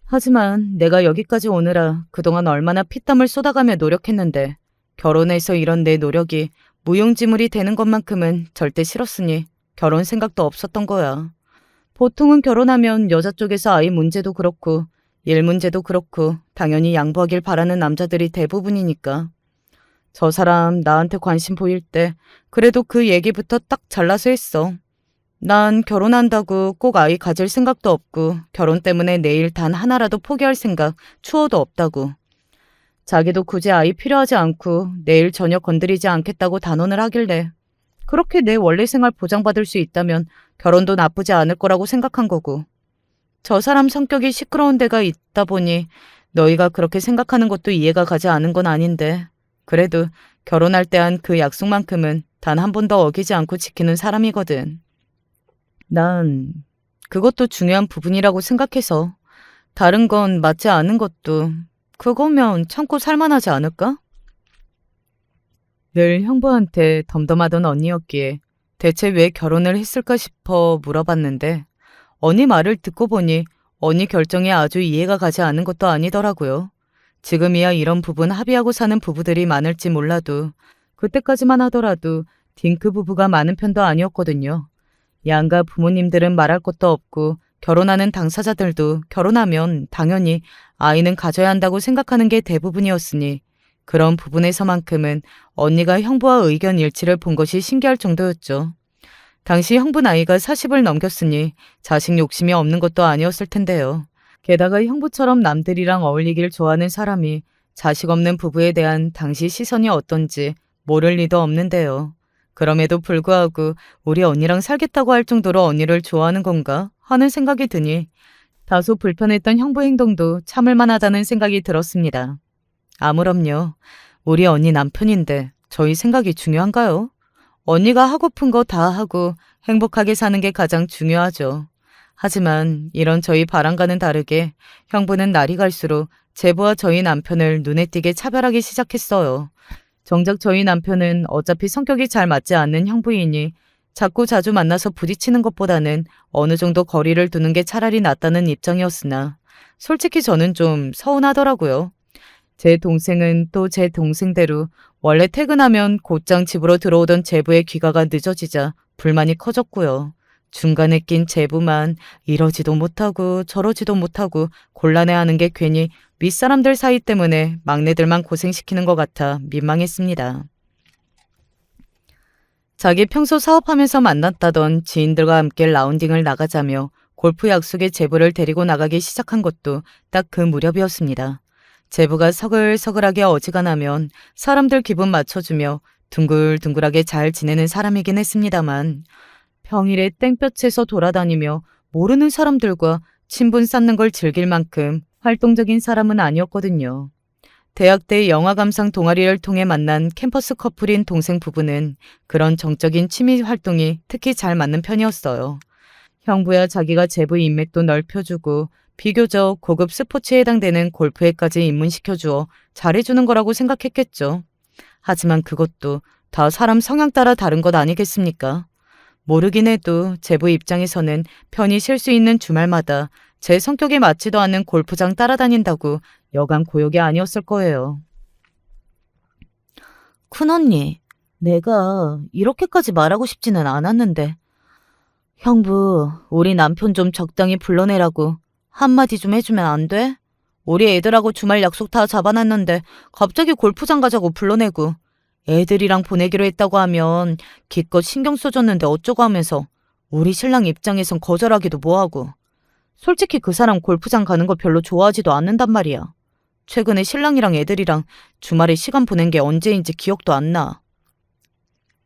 S1: 하지만 내가 여기까지 오느라 그동안 얼마나 피땀을 쏟아가며 노력했는데 결혼해서 이런 내 노력이 무용지물이 되는 것만큼은 절대 싫었으니 결혼 생각도 없었던 거야. 보통은 결혼하면 여자 쪽에서 아이 문제도 그렇고 일 문제도 그렇고 당연히 양보하길 바라는 남자들이 대부분이니까. 저 사람 나한테 관심 보일 때 그래도 그 얘기부터 딱 잘라서 했어. 난 결혼한다고 꼭 아이 가질 생각도 없고 결혼 때문에 내일 단 하나라도 포기할 생각 추호도 없다고. 자기도 굳이 아이 필요하지 않고 내일 전혀 건드리지 않겠다고 단언을 하길래 그렇게 내 원래 생활 보장받을 수 있다면 결혼도 나쁘지 않을 거라고 생각한 거고. 저 사람 성격이 시끄러운 데가 있다 보니 너희가 그렇게 생각하는 것도 이해가 가지 않은 건 아닌데 그래도 결혼할 때 한 그 약속만큼은 단 한 번도 어기지 않고 지키는 사람이거든. 난 그것도 중요한 부분이라고 생각해서 다른 건 맞지 않은 것도 그거면 참고 살만하지 않을까? 늘 형부한테 덤덤하던 언니였기에 대체 왜 결혼을 했을까 싶어 물어봤는데 언니 말을 듣고 보니 언니 결정이 아주 이해가 가지 않는 것도 아니더라고요. 지금이야 이런 부분 합의하고 사는 부부들이 많을지 몰라도 그때까지만 하더라도 딩크 부부가 많은 편도 아니었거든요. 양가 부모님들은 말할 것도 없고 결혼하는 당사자들도 결혼하면 당연히 아이는 가져야 한다고 생각하는 게 대부분이었으니 그런 부분에서만큼은 언니가 형부와 의견 일치를 본 것이 신기할 정도였죠. 당시 형부 나이가 40을 넘겼으니 자식 욕심이 없는 것도 아니었을 텐데요. 게다가 형부처럼 남들이랑 어울리길 좋아하는 사람이 자식 없는 부부에 대한 당시 시선이 어떤지 모를 리도 없는데요. 그럼에도 불구하고 우리 언니랑 살겠다고 할 정도로 언니를 좋아하는 건가 하는 생각이 드니 다소 불편했던 형부 행동도 참을 만하다는 생각이 들었습니다. 아무렴요. 우리 언니 남편인데 저희 생각이 중요한가요? 언니가 하고픈 거 다 하고 행복하게 사는 게 가장 중요하죠. 하지만 이런 저희 바람과는 다르게 형부는 날이 갈수록 제부와 저희 남편을 눈에 띄게 차별하기 시작했어요. 정작 저희 남편은 어차피 성격이 잘 맞지 않는 형부이니 자꾸 자주 만나서 부딪히는 것보다는 어느 정도 거리를 두는 게 차라리 낫다는 입장이었으나 솔직히 저는 좀 서운하더라고요. 제 동생은 또 제 동생대로 원래 퇴근하면 곧장 집으로 들어오던 제부의 귀가가 늦어지자 불만이 커졌고요. 중간에 낀 제부만 이러지도 못하고 저러지도 못하고 곤란해하는 게 괜히 윗사람들 사이 때문에 막내들만 고생시키는 것 같아 민망했습니다. 자기 평소 사업하면서 만났다던 지인들과 함께 라운딩을 나가자며 골프 약속에 제부를 데리고 나가기 시작한 것도 딱 그 무렵이었습니다. 제부가 서글서글하게 어지간하면 사람들 기분 맞춰주며 둥글둥글하게 잘 지내는 사람이긴 했습니다만 평일에 땡볕에서 돌아다니며 모르는 사람들과 친분 쌓는 걸 즐길 만큼 활동적인 사람은 아니었거든요. 대학 때 영화감상 동아리를 통해 만난 캠퍼스 커플인 동생 부부는 그런 정적인 취미 활동이 특히 잘 맞는 편이었어요. 형부야 자기가 제부 인맥도 넓혀주고 비교적 고급 스포츠에 해당되는 골프회까지 입문시켜주어 잘해주는 거라고 생각했겠죠. 하지만 그것도 다 사람 성향 따라 다른 것 아니겠습니까? 모르긴 해도 제부 입장에서는 편히 쉴 수 있는 주말마다 제 성격에 맞지도 않는 골프장 따라다닌다고 여간 고역이 아니었을 거예요. 큰언니, 내가 이렇게까지 말하고 싶지는 않았는데 형부, 우리 남편 좀 적당히 불러내라고 한마디 좀 해주면 안 돼? 우리 애들하고 주말 약속 다 잡아놨는데 갑자기 골프장 가자고 불러내고 애들이랑 보내기로 했다고 하면 기껏 신경 써줬는데 어쩌고 하면서 우리 신랑 입장에선 거절하기도 뭐하고. 솔직히 그 사람 골프장 가는 거 별로 좋아하지도 않는단 말이야. 최근에 신랑이랑 애들이랑 주말에 시간 보낸 게 언제인지 기억도 안 나.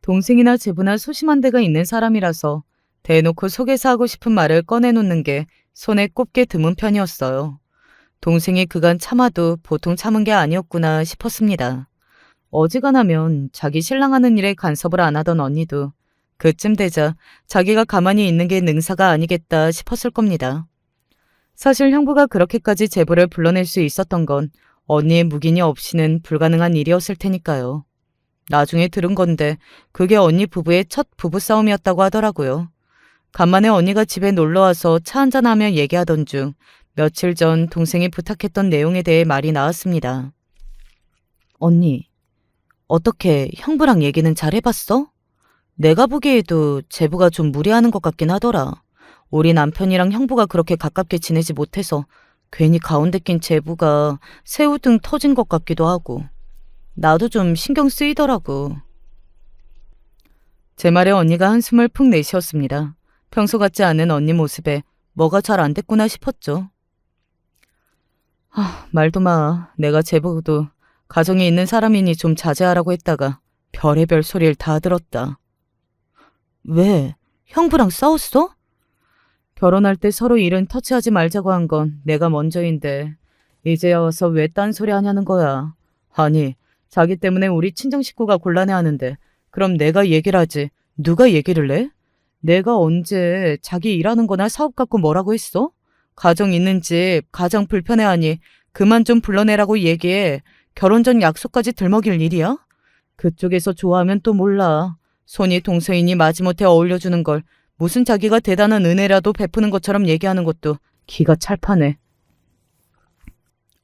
S1: 동생이나 제부나 소심한 데가 있는 사람이라서 대놓고 속에서 하고 싶은 말을 꺼내놓는 게 손에 꼽게 드문 편이었어요. 동생이 그간 참아도 보통 참은 게 아니었구나 싶었습니다. 어지간하면 자기 신랑하는 일에 간섭을 안 하던 언니도 그쯤 되자 자기가 가만히 있는 게 능사가 아니겠다 싶었을 겁니다. 사실 형부가 그렇게까지 제보를 불러낼 수 있었던 건 언니의 묵인이 없이는 불가능한 일이었을 테니까요. 나중에 들은 건데 그게 언니 부부의 첫 부부싸움이었다고 하더라고요. 간만에 언니가 집에 놀러와서 차 한잔하며 얘기하던 중 며칠 전 동생이 부탁했던 내용에 대해 말이 나왔습니다. 언니, 어떻게 형부랑 얘기는 잘 해봤어? 내가 보기에도 제부가 좀 무리하는 것 같긴 하더라. 우리 남편이랑 형부가 그렇게 가깝게 지내지 못해서 괜히 가운데 낀 제부가 새우등 터진 것 같기도 하고. 나도 좀 신경 쓰이더라고. 제 말에 언니가 한숨을 푹 내쉬었습니다. 평소 같지 않은 언니 모습에 뭐가 잘 안 됐구나 싶었죠. 말도 마. 내가 제보도 가정이 있는 사람이니 좀 자제하라고 했다가 별의별 소리를 다 들었다. 왜? 형부랑 싸웠어? 결혼할 때 서로 일은 터치하지 말자고 한 건 내가 먼저인데 이제야 와서 왜 딴소리 하냐는 거야. 아니, 자기 때문에 우리 친정 식구가 곤란해하는데 그럼 내가 얘기를 하지. 누가 얘기를 해? 내가 언제 자기 일하는 거나 사업 갖고 뭐라고 했어? 가정 있는 집 가장 불편해하니 그만 좀 불러내라고 얘기해. 결혼 전 약속까지 들먹일 일이야? 그쪽에서 좋아하면 또 몰라. 손이 동서이니 마지못해 어울려주는 걸 무슨 자기가 대단한 은혜라도 베푸는 것처럼 얘기하는 것도 기가 찰파네.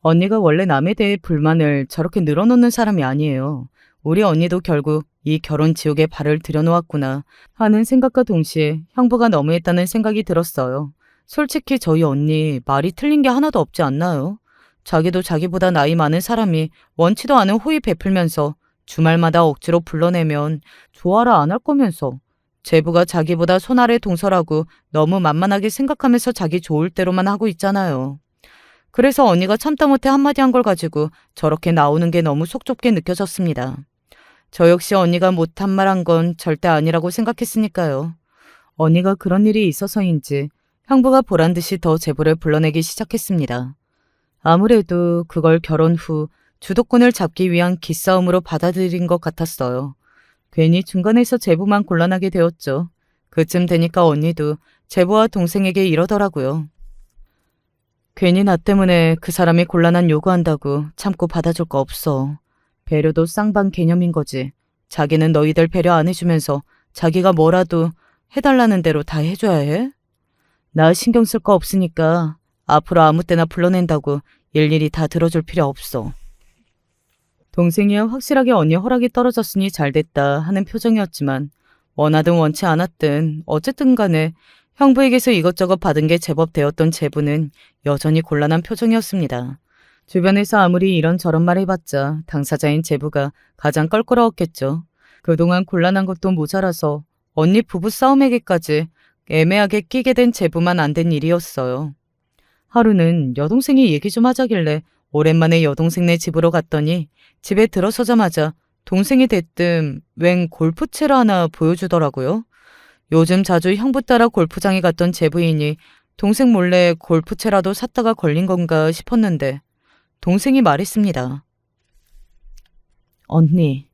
S1: 언니가 원래 남에 대해 불만을 저렇게 늘어놓는 사람이 아니에요. 우리 언니도 결국 이 결혼 지옥에 발을 들여놓았구나 하는 생각과 동시에 형부가 너무했다는 생각이 들었어요. 솔직히 저희 언니 말이 틀린 게 하나도 없지 않나요? 자기도 자기보다 나이 많은 사람이 원치도 않은 호의 베풀면서 주말마다 억지로 불러내면 좋아라 안 할 거면서 제부가 자기보다 손 아래 동서라고 너무 만만하게 생각하면서 자기 좋을 대로만 하고 있잖아요. 그래서 언니가 참다 못해 한마디 한 걸 가지고 저렇게 나오는 게 너무 속 좁게 느껴졌습니다. 저 역시 언니가 못한 말 한 건 절대 아니라고 생각했으니까요. 언니가 그런 일이 있어서인지 형부가 보란 듯이 더 제보를 불러내기 시작했습니다. 아무래도 그걸 결혼 후 주도권을 잡기 위한 기싸움으로 받아들인 것 같았어요. 괜히 중간에서 제부만 곤란하게 되었죠. 그쯤 되니까 언니도 제부와 동생에게 이러더라고요. 괜히 나 때문에 그 사람이 곤란한 요구한다고 참고 받아줄 거 없어. 배려도 쌍방 개념인 거지. 자기는 너희들 배려 안 해주면서 자기가 뭐라도 해달라는 대로 다 해줘야 해? 나 신경 쓸 거 없으니까 앞으로 아무 때나 불러낸다고 일일이 다 들어줄 필요 없어. 동생이야 확실하게 언니 허락이 떨어졌으니 잘됐다 하는 표정이었지만 원하든 원치 않았든 어쨌든 간에 형부에게서 이것저것 받은 게 제법 되었던 제부는 여전히 곤란한 표정이었습니다. 주변에서 아무리 이런저런 말 해봤자 당사자인 제부가 가장 껄끄러웠겠죠. 그동안 곤란한 것도 모자라서 언니 부부 싸움에게까지 애매하게 끼게 된 제부만 안 된 일이었어요. 하루는 여동생이 얘기 좀 하자길래 오랜만에 여동생네 집으로 갔더니 집에 들어서자마자 동생이 대뜸 웬 골프채를 하나 보여주더라고요. 요즘 자주 형부 따라 골프장에 갔던 제부인이 동생 몰래 골프채라도 샀다가 걸린 건가 싶었는데 동생이 말했습니다. 언니,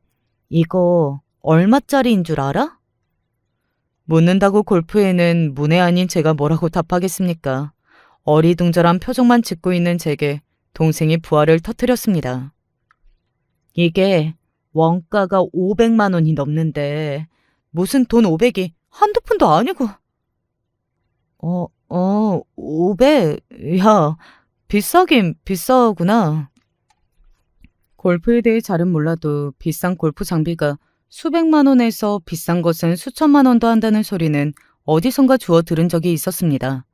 S1: 이거 얼마짜리인 줄 알아? 묻는다고 골프에는 문외 아닌 제가 뭐라고 답하겠습니까? 어리둥절한 표정만 짓고 있는 제게 동생이 부활을 터뜨렸습니다. 이게 원가가 500만 원이 넘는데 무슨 돈 500이 한두 푼도 아니고. 500? 야, 비싸긴 비싸구나. 골프에 대해 잘은 몰라도 비싼 골프 장비가 수백만 원에서 비싼 것은 수천만 원도 한다는 소리는 어디선가 주워 들은 적이 있었습니다.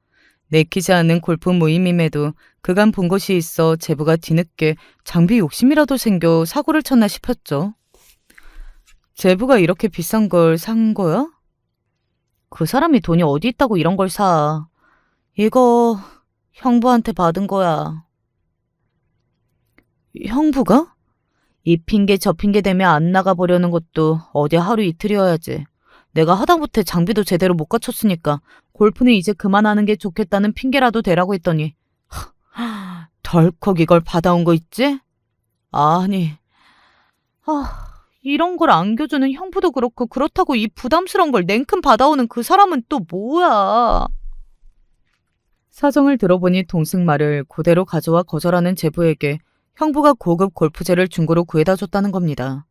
S1: 내키지 않는 골프 모임임에도 그간 본 것이 있어 제부가 뒤늦게 장비 욕심이라도 생겨 사고를 쳤나 싶었죠. 제부가 이렇게 비싼 걸 산 거야? 그 사람이 돈이 어디 있다고 이런 걸 사. 이거 형부한테 받은 거야. 형부가? 이 핑계 저 핑계 대며 안 나가보려는 것도 어디 하루 이틀이어야지. 내가 하다못해 장비도 제대로 못 갖췄으니까 골프는 이제 그만하는 게 좋겠다는 핑계라도 대라고 했더니 덜컥 이걸 받아온 거 있지? 아니, 이런 걸 안겨주는 형부도 그렇고 그렇다고 이 부담스러운 걸 냉큼 받아오는 그 사람은 또 뭐야? 사정을 들어보니 동생 말을 그대로 가져와 거절하는 제부에게 형부가 고급 골프채를 중고로 구해다 줬다는 겁니다.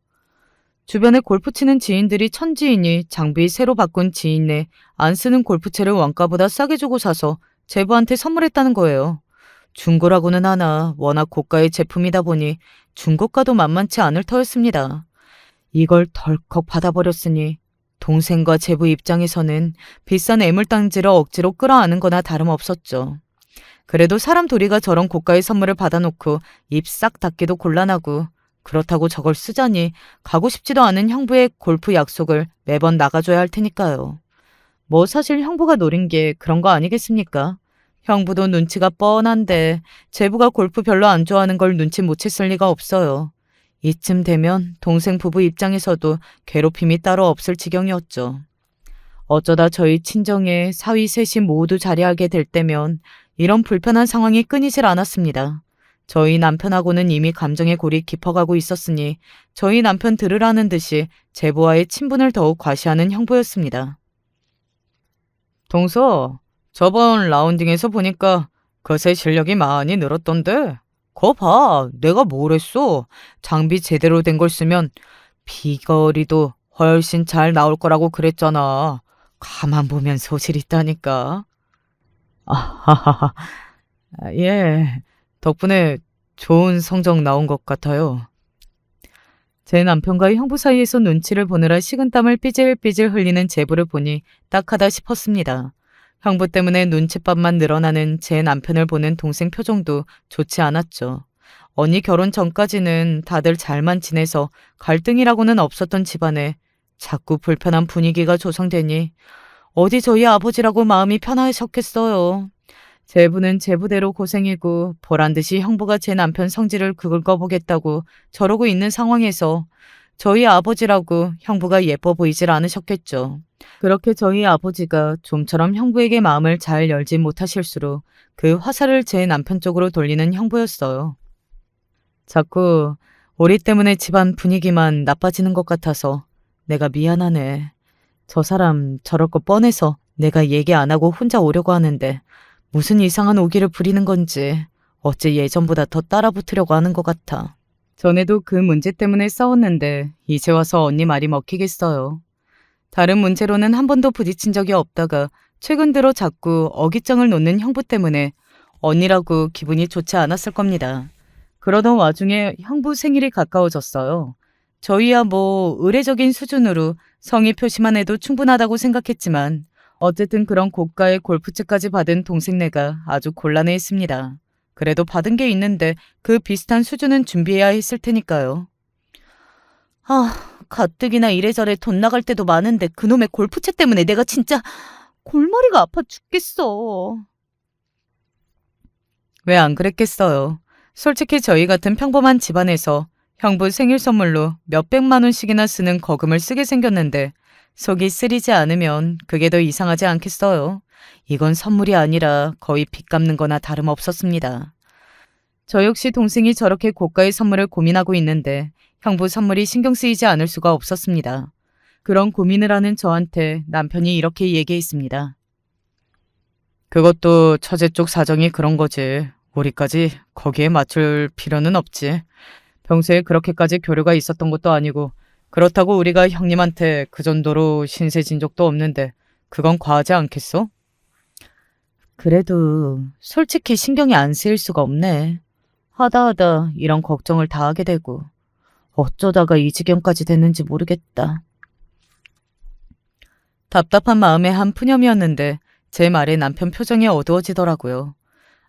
S1: 주변에 골프 치는 지인들이 천지이니 장비 새로 바꾼 지인네 안 쓰는 골프채를 원가보다 싸게 주고 사서 제부한테 선물했다는 거예요. 중고라고는 하나 워낙 고가의 제품이다 보니 중고가도 만만치 않을 터였습니다. 이걸 덜컥 받아버렸으니 동생과 제부 입장에서는 비싼 애물단지를 억지로 끌어안은 거나 다름없었죠. 그래도 사람 도리가 저런 고가의 선물을 받아놓고 입 싹 닫기도 곤란하고 그렇다고 저걸 쓰자니 가고 싶지도 않은 형부의 골프 약속을 매번 나가줘야 할 테니까요. 뭐 사실 형부가 노린 게 그런 거 아니겠습니까? 형부도 눈치가 뻔한데 제부가 골프 별로 안 좋아하는 걸 눈치 못 챘을 리가 없어요. 이쯤 되면 동생 부부 입장에서도 괴롭힘이 따로 없을 지경이었죠. 어쩌다 저희 친정에 사위 셋이 모두 자리하게 될 때면 이런 불편한 상황이 끊이질 않았습니다. 저희 남편하고는 이미 감정의 골이 깊어가고 있었으니 저희 남편 들으라는 듯이 제부와의 친분을 더욱 과시하는 형부였습니다. 동서, 저번 라운딩에서 보니까 거세 실력이 많이 늘었던데? 거 봐, 내가 뭘 했어? 장비 제대로 된 걸 쓰면 비거리도 훨씬 잘 나올 거라고 그랬잖아. 가만 보면 소질 있다니까. 아하하하. 예, 덕분에 좋은 성적 나온 것 같아요. 제 남편과 형부 사이에서 눈치를 보느라 식은땀을 삐질삐질 흘리는 제부를 보니 딱하다 싶었습니다. 형부 때문에 눈칫밥만 늘어나는 제 남편을 보는 동생 표정도 좋지 않았죠. 언니 결혼 전까지는 다들 잘만 지내서 갈등이라고는 없었던 집안에 자꾸 불편한 분위기가 조성되니 어디 저희 아버지라고 마음이 편하셨겠어요. 제부는 제부대로 고생이고 보란듯이 형부가 제 남편 성질을 긁어보겠다고 저러고 있는 상황에서 저희 아버지라고 형부가 예뻐 보이질 않으셨겠죠. 그렇게 저희 아버지가 좀처럼 형부에게 마음을 잘 열지 못하실수록 그 화살을 제 남편 쪽으로 돌리는 형부였어요. 자꾸 우리 때문에 집안 분위기만 나빠지는 것 같아서 내가 미안하네. 저 사람 저럴 거 뻔해서 내가 얘기 안 하고 혼자 오려고 하는데 무슨 이상한 오기를 부리는 건지 어째 예전보다 더 따라붙으려고 하는 것 같아. 전에도 그 문제 때문에 싸웠는데 이제 와서 언니 말이 먹히겠어요. 다른 문제로는 한 번도 부딪힌 적이 없다가 최근 들어 자꾸 어깃장을 놓는 형부 때문에 언니라고 기분이 좋지 않았을 겁니다. 그러던 와중에 형부 생일이 가까워졌어요. 저희야 뭐 의례적인 수준으로 성의 표시만 해도 충분하다고 생각했지만 어쨌든 그런 고가의 골프채까지 받은 동생네가 아주 곤란해했습니다. 그래도 받은 게 있는데 그 비슷한 수준은 준비해야 했을 테니까요. 가뜩이나 이래저래 돈 나갈 때도 많은데 그놈의 골프채 때문에 내가 진짜 골머리가 아파 죽겠어. 왜 안 그랬겠어요. 솔직히 저희 같은 평범한 집안에서 형부 생일 선물로 몇백만 원씩이나 쓰는 거금을 쓰게 생겼는데 속이 쓰리지 않으면 그게 더 이상하지 않겠어요. 이건 선물이 아니라 거의 빚 갚는 거나 다름없었습니다. 저 역시 동생이 저렇게 고가의 선물을 고민하고 있는데 형부 선물이 신경 쓰이지 않을 수가 없었습니다. 그런 고민을 하는 저한테 남편이 이렇게 얘기했습니다. 그것도 처제 쪽 사정이 그런 거지. 우리까지 거기에 맞출 필요는 없지. 평소에 그렇게까지 교류가 있었던 것도 아니고 그렇다고 우리가 형님한테 그 정도로 신세진 적도 없는데 그건 과하지 않겠어? 그래도 솔직히 신경이 안 쓰일 수가 없네. 하다 이런 걱정을 다 하게 되고 어쩌다가 이 지경까지 됐는지 모르겠다. 답답한 마음의 한 푸념이었는데 제 말에 남편 표정이 어두워지더라고요.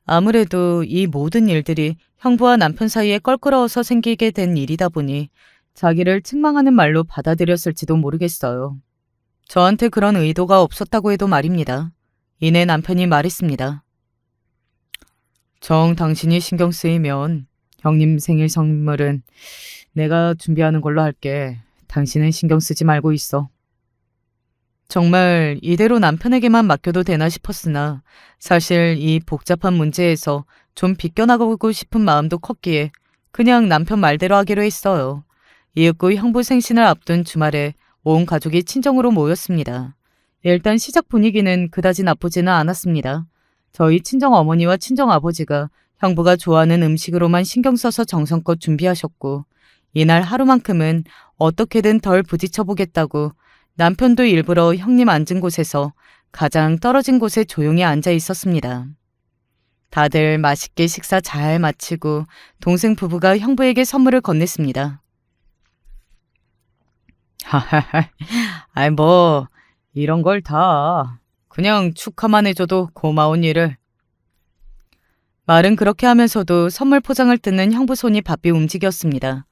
S1: 아무래도 이 모든 일들이 형부와 남편 사이에 껄끄러워서 생기게 된 일이다 보니 자기를 책망하는 말로 받아들였을지도 모르겠어요. 저한테 그런 의도가 없었다고 해도 말입니다. 이내 남편이 말했습니다. 정 당신이 신경 쓰이면 형님 생일 선물은 내가 준비하는 걸로 할게. 당신은 신경 쓰지 말고 있어. 정말 이대로 남편에게만 맡겨도 되나 싶었으나 사실 이 복잡한 문제에서 좀 비껴나가고 싶은 마음도 컸기에 그냥 남편 말대로 하기로 했어요. 이윽고 형부 생신을 앞둔 주말에 온 가족이 친정으로 모였습니다. 일단 시작 분위기는 그다지 나쁘지는 않았습니다. 저희 친정 어머니와 친정 아버지가 형부가 좋아하는 음식으로만 신경 써서 정성껏 준비하셨고 이날 하루만큼은 어떻게든 덜 부딪혀 보겠다고 남편도 일부러 형님 앉은 곳에서 가장 떨어진 곳에 조용히 앉아 있었습니다. 다들 맛있게 식사 잘 마치고 동생 부부가 형부에게 선물을 건넸습니다. 하하하, 아이 뭐 이런 걸 다 그냥 축하만 해줘도 고마운 일을. 말은 그렇게 하면서도 선물 포장을 뜯는 형부 손이 바삐 움직였습니다.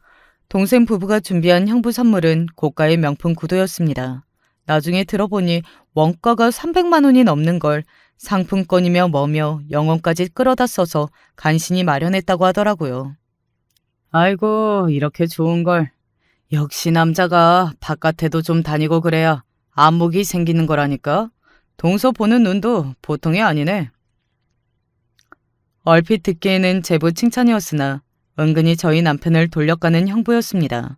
S1: 동생 부부가 준비한 형부 선물은 고가의 명품 구두였습니다. 나중에 들어보니 원가가 300만 원이 넘는 걸 상품권이며 뭐며 영혼까지 끌어다 써서 간신히 마련했다고 하더라고요. 아이고 이렇게 좋은 걸. 역시 남자가 바깥에도 좀 다니고 그래야 안목이 생기는 거라니까. 동서 보는 눈도 보통이 아니네. 얼핏 듣기에는 제부 칭찬이었으나 은근히 저희 남편을 돌려가는 형부였습니다.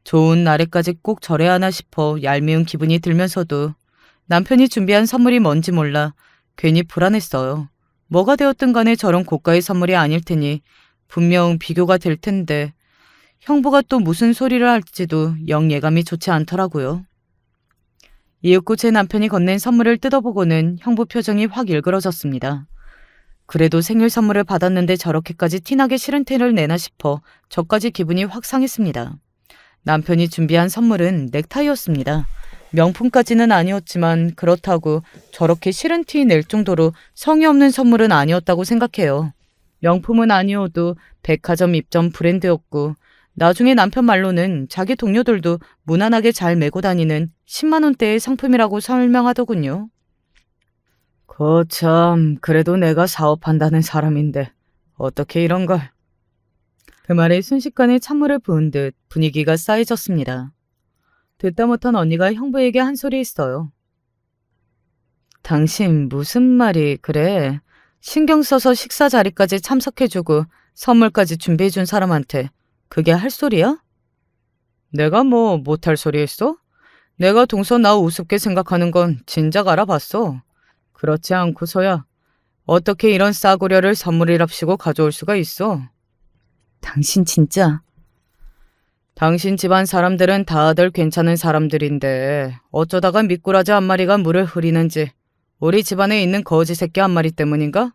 S1: 좋은 날에까지 꼭 저래야 하나 싶어 얄미운 기분이 들면서도 남편이 준비한 선물이 뭔지 몰라 괜히 불안했어요. 뭐가 되었든 간에 저런 고가의 선물이 아닐 테니 분명 비교가 될 텐데 형부가 또 무슨 소리를 할지도 영 예감이 좋지 않더라고요. 이윽고 제 남편이 건넨 선물을 뜯어보고는 형부 표정이 확 일그러졌습니다. 그래도 생일 선물을 받았는데 저렇게까지 티나게 싫은 티를 내나 싶어 저까지 기분이 확 상했습니다. 남편이 준비한 선물은 넥타이였습니다. 명품까지는 아니었지만 그렇다고 저렇게 싫은 티 낼 정도로 성의 없는 선물은 아니었다고 생각해요. 명품은 아니어도 백화점 입점 브랜드였고 나중에 남편 말로는 자기 동료들도 무난하게 잘 메고 다니는 10만 원대의 상품이라고 설명하더군요. 거참, 그래도 내가 사업한다는 사람인데 어떻게 이런 걸. 그 말에 순식간에 찬물을 부은 듯 분위기가 싸해졌습니다. 듣다 못한 언니가 형부에게 한 소리 했어요. 당신 무슨 말이 그래? 신경 써서 식사 자리까지 참석해주고 선물까지 준비해준 사람한테 그게 할 소리야? 내가 뭐 못할 소리 했어? 내가 동서 나 우습게 생각하는 건 진작 알아봤어. 그렇지 않고서야 어떻게 이런 싸구려를 선물이랍시고 가져올 수가 있어? 당신 진짜... 당신 집안 사람들은 다들 괜찮은 사람들인데 어쩌다가 미꾸라지 한 마리가 물을 흐리는지 우리 집안에 있는 거지 새끼 한 마리 때문인가?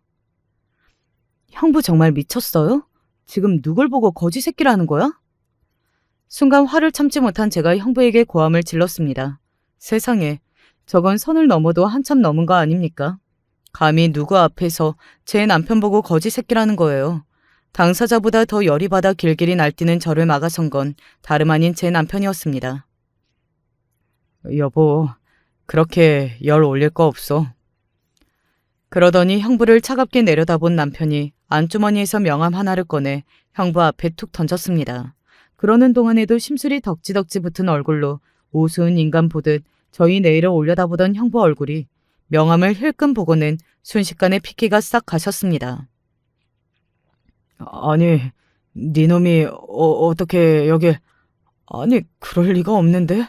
S1: 형부 정말 미쳤어요? 지금 누굴 보고 거지 새끼라는 거야? 순간 화를 참지 못한 제가 형부에게 고함을 질렀습니다. 세상에, 저건 선을 넘어도 한참 넘은 거 아닙니까? 감히 누구 앞에서 제 남편 보고 거지 새끼라는 거예요. 당사자보다 더 열이 받아 길길이 날뛰는 저를 막아선 건 다름 아닌 제 남편이었습니다. 여보, 그렇게 열 올릴 거 없어. 그러더니 형부를 차갑게 내려다본 남편이 안주머니에서 명함 하나를 꺼내 형부 앞에 툭 던졌습니다. 그러는 동안에도 심술이 덕지덕지 붙은 얼굴로 우스운 인간 보듯 저희 내일을 올려다보던 형부 얼굴이 명함을 힐끔 보고는 순식간에 피키가 싹 가셨습니다. 아니, 니놈이 어떻게 여길... 아니, 그럴 리가 없는데?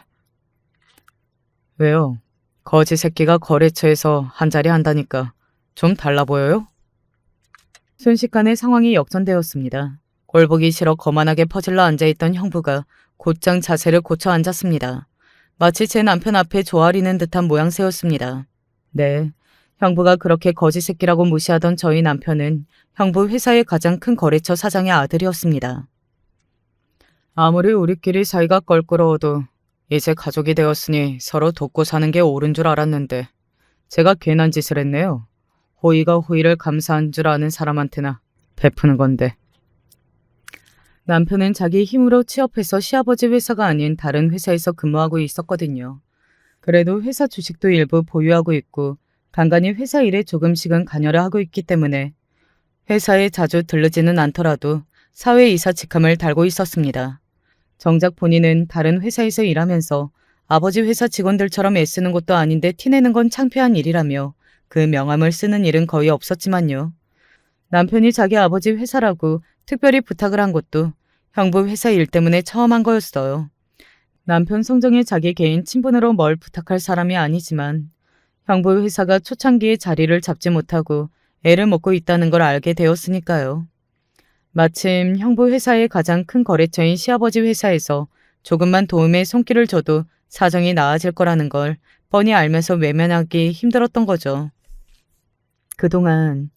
S1: 왜요? 거지 새끼가 거래처에서 한 자리 한다니까 좀 달라 보여요? 순식간에 상황이 역전되었습니다. 꼴보기 싫어 거만하게 퍼질러 앉아있던 형부가 곧장 자세를 고쳐 앉았습니다. 마치 제 남편 앞에 조아리는 듯한 모양새였습니다. 네, 형부가 그렇게 거지 새끼라고 무시하던 저희 남편은 형부 회사의 가장 큰 거래처 사장의 아들이었습니다. 아무리 우리끼리 사이가 껄끄러워도 이제 가족이 되었으니 서로 돕고 사는 게 옳은 줄 알았는데 제가 괜한 짓을 했네요. 호의가 호의를 감사한 줄 아는 사람한테나 베푸는 건데. 남편은 자기 힘으로 취업해서 시아버지 회사가 아닌 다른 회사에서 근무하고 있었거든요. 그래도 회사 주식도 일부 보유하고 있고 간간히 회사 일에 조금씩은 관여를 하고 있기 때문에 회사에 자주 들르지는 않더라도 사회이사 직함을 달고 있었습니다. 정작 본인은 다른 회사에서 일하면서 아버지 회사 직원들처럼 애쓰는 것도 아닌데 티내는 건 창피한 일이라며 그 명함을 쓰는 일은 거의 없었지만요. 남편이 자기 아버지 회사라고 특별히 부탁을 한 것도 형부 회사 일 때문에 처음 한 거였어요. 남편 성정이 자기 개인 친분으로 뭘 부탁할 사람이 아니지만 형부 회사가 초창기에 자리를 잡지 못하고 애를 먹고 있다는 걸 알게 되었으니까요. 마침 형부 회사의 가장 큰 거래처인 시아버지 회사에서 조금만 도움의 손길을 줘도 사정이 나아질 거라는 걸 뻔히 알면서 외면하기 힘들었던 거죠. 그동안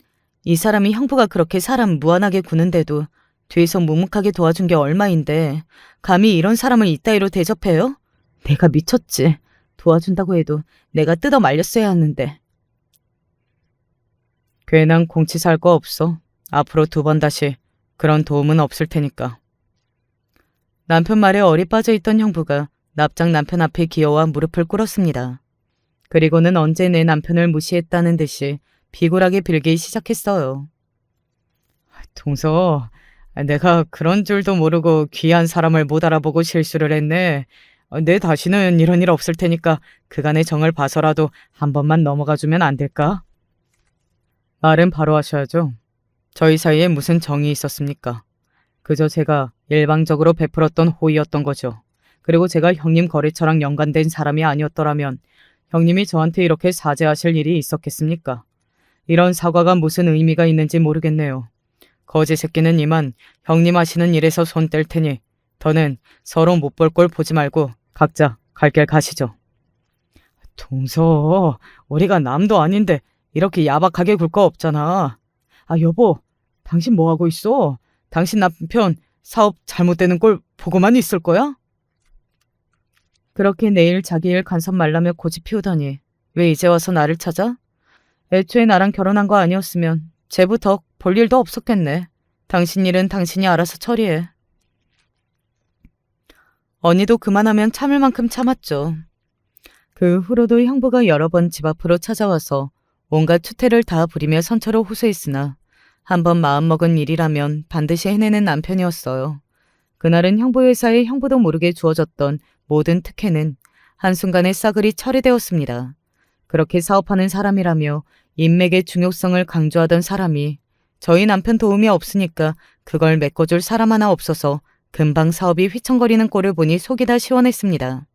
S1: 이 사람이 형부가 그렇게 사람 무한하게 구는데도 뒤에서 묵묵하게 도와준 게 얼마인데 감히 이런 사람을 이따위로 대접해요? 내가 미쳤지. 도와준다고 해도 내가 뜯어 말렸어야 하는데. 괜한 공치 살 거 없어. 앞으로 2번 다시 그런 도움은 없을 테니까. 남편 말에 얼이 빠져있던 형부가 납작 남편 앞에 기어와 무릎을 꿇었습니다. 그리고는 언제 내 남편을 무시했다는 듯이 비굴하게 빌기 시작했어요. 동서, 내가 그런 줄도 모르고 귀한 사람을 못 알아보고 실수를 했네. 내 다시는 이런 일 없을 테니까 그간의 정을 봐서라도 한 번만 넘어가주면 안 될까? 말은 바로 하셔야죠. 저희 사이에 무슨 정이 있었습니까? 그저 제가 일방적으로 베풀었던 호의였던 거죠. 그리고 제가 형님 거래처랑 연관된 사람이 아니었더라면 형님이 저한테 이렇게 사죄하실 일이 있었겠습니까? 이런 사과가 무슨 의미가 있는지 모르겠네요. 거지 새끼는 이만 형님 하시는 일에서 손 뗄 테니 더는 서로 못 볼 꼴 보지 말고 각자 갈 길 가시죠. 동서, 우리가 남도 아닌데 이렇게 야박하게 굴 거 없잖아. 아, 여보, 당신 뭐 하고 있어? 당신 남편 사업 잘못되는 꼴 보고만 있을 거야? 그렇게 내일 자기 일 간섭 말라며 고집 피우더니 왜 이제 와서 나를 찾아? 애초에 나랑 결혼한 거 아니었으면 제부 덕 볼 일도 없었겠네. 당신 일은 당신이 알아서 처리해. 언니도 그만하면 참을 만큼 참았죠. 그 후로도 형부가 여러 번 집 앞으로 찾아와서 온갖 추태를 다 부리며 선처로 호소했으나 한번 마음먹은 일이라면 반드시 해내는 남편이었어요. 그날은 형부 회사에 형부도 모르게 주어졌던 모든 특혜는 한순간에 싸그리 처리되었습니다. 그렇게 사업하는 사람이라며 인맥의 중요성을 강조하던 사람이 저희 남편 도움이 없으니까 그걸 메꿔줄 사람 하나 없어서 금방 사업이 휘청거리는 꼴을 보니 속이 다 시원했습니다.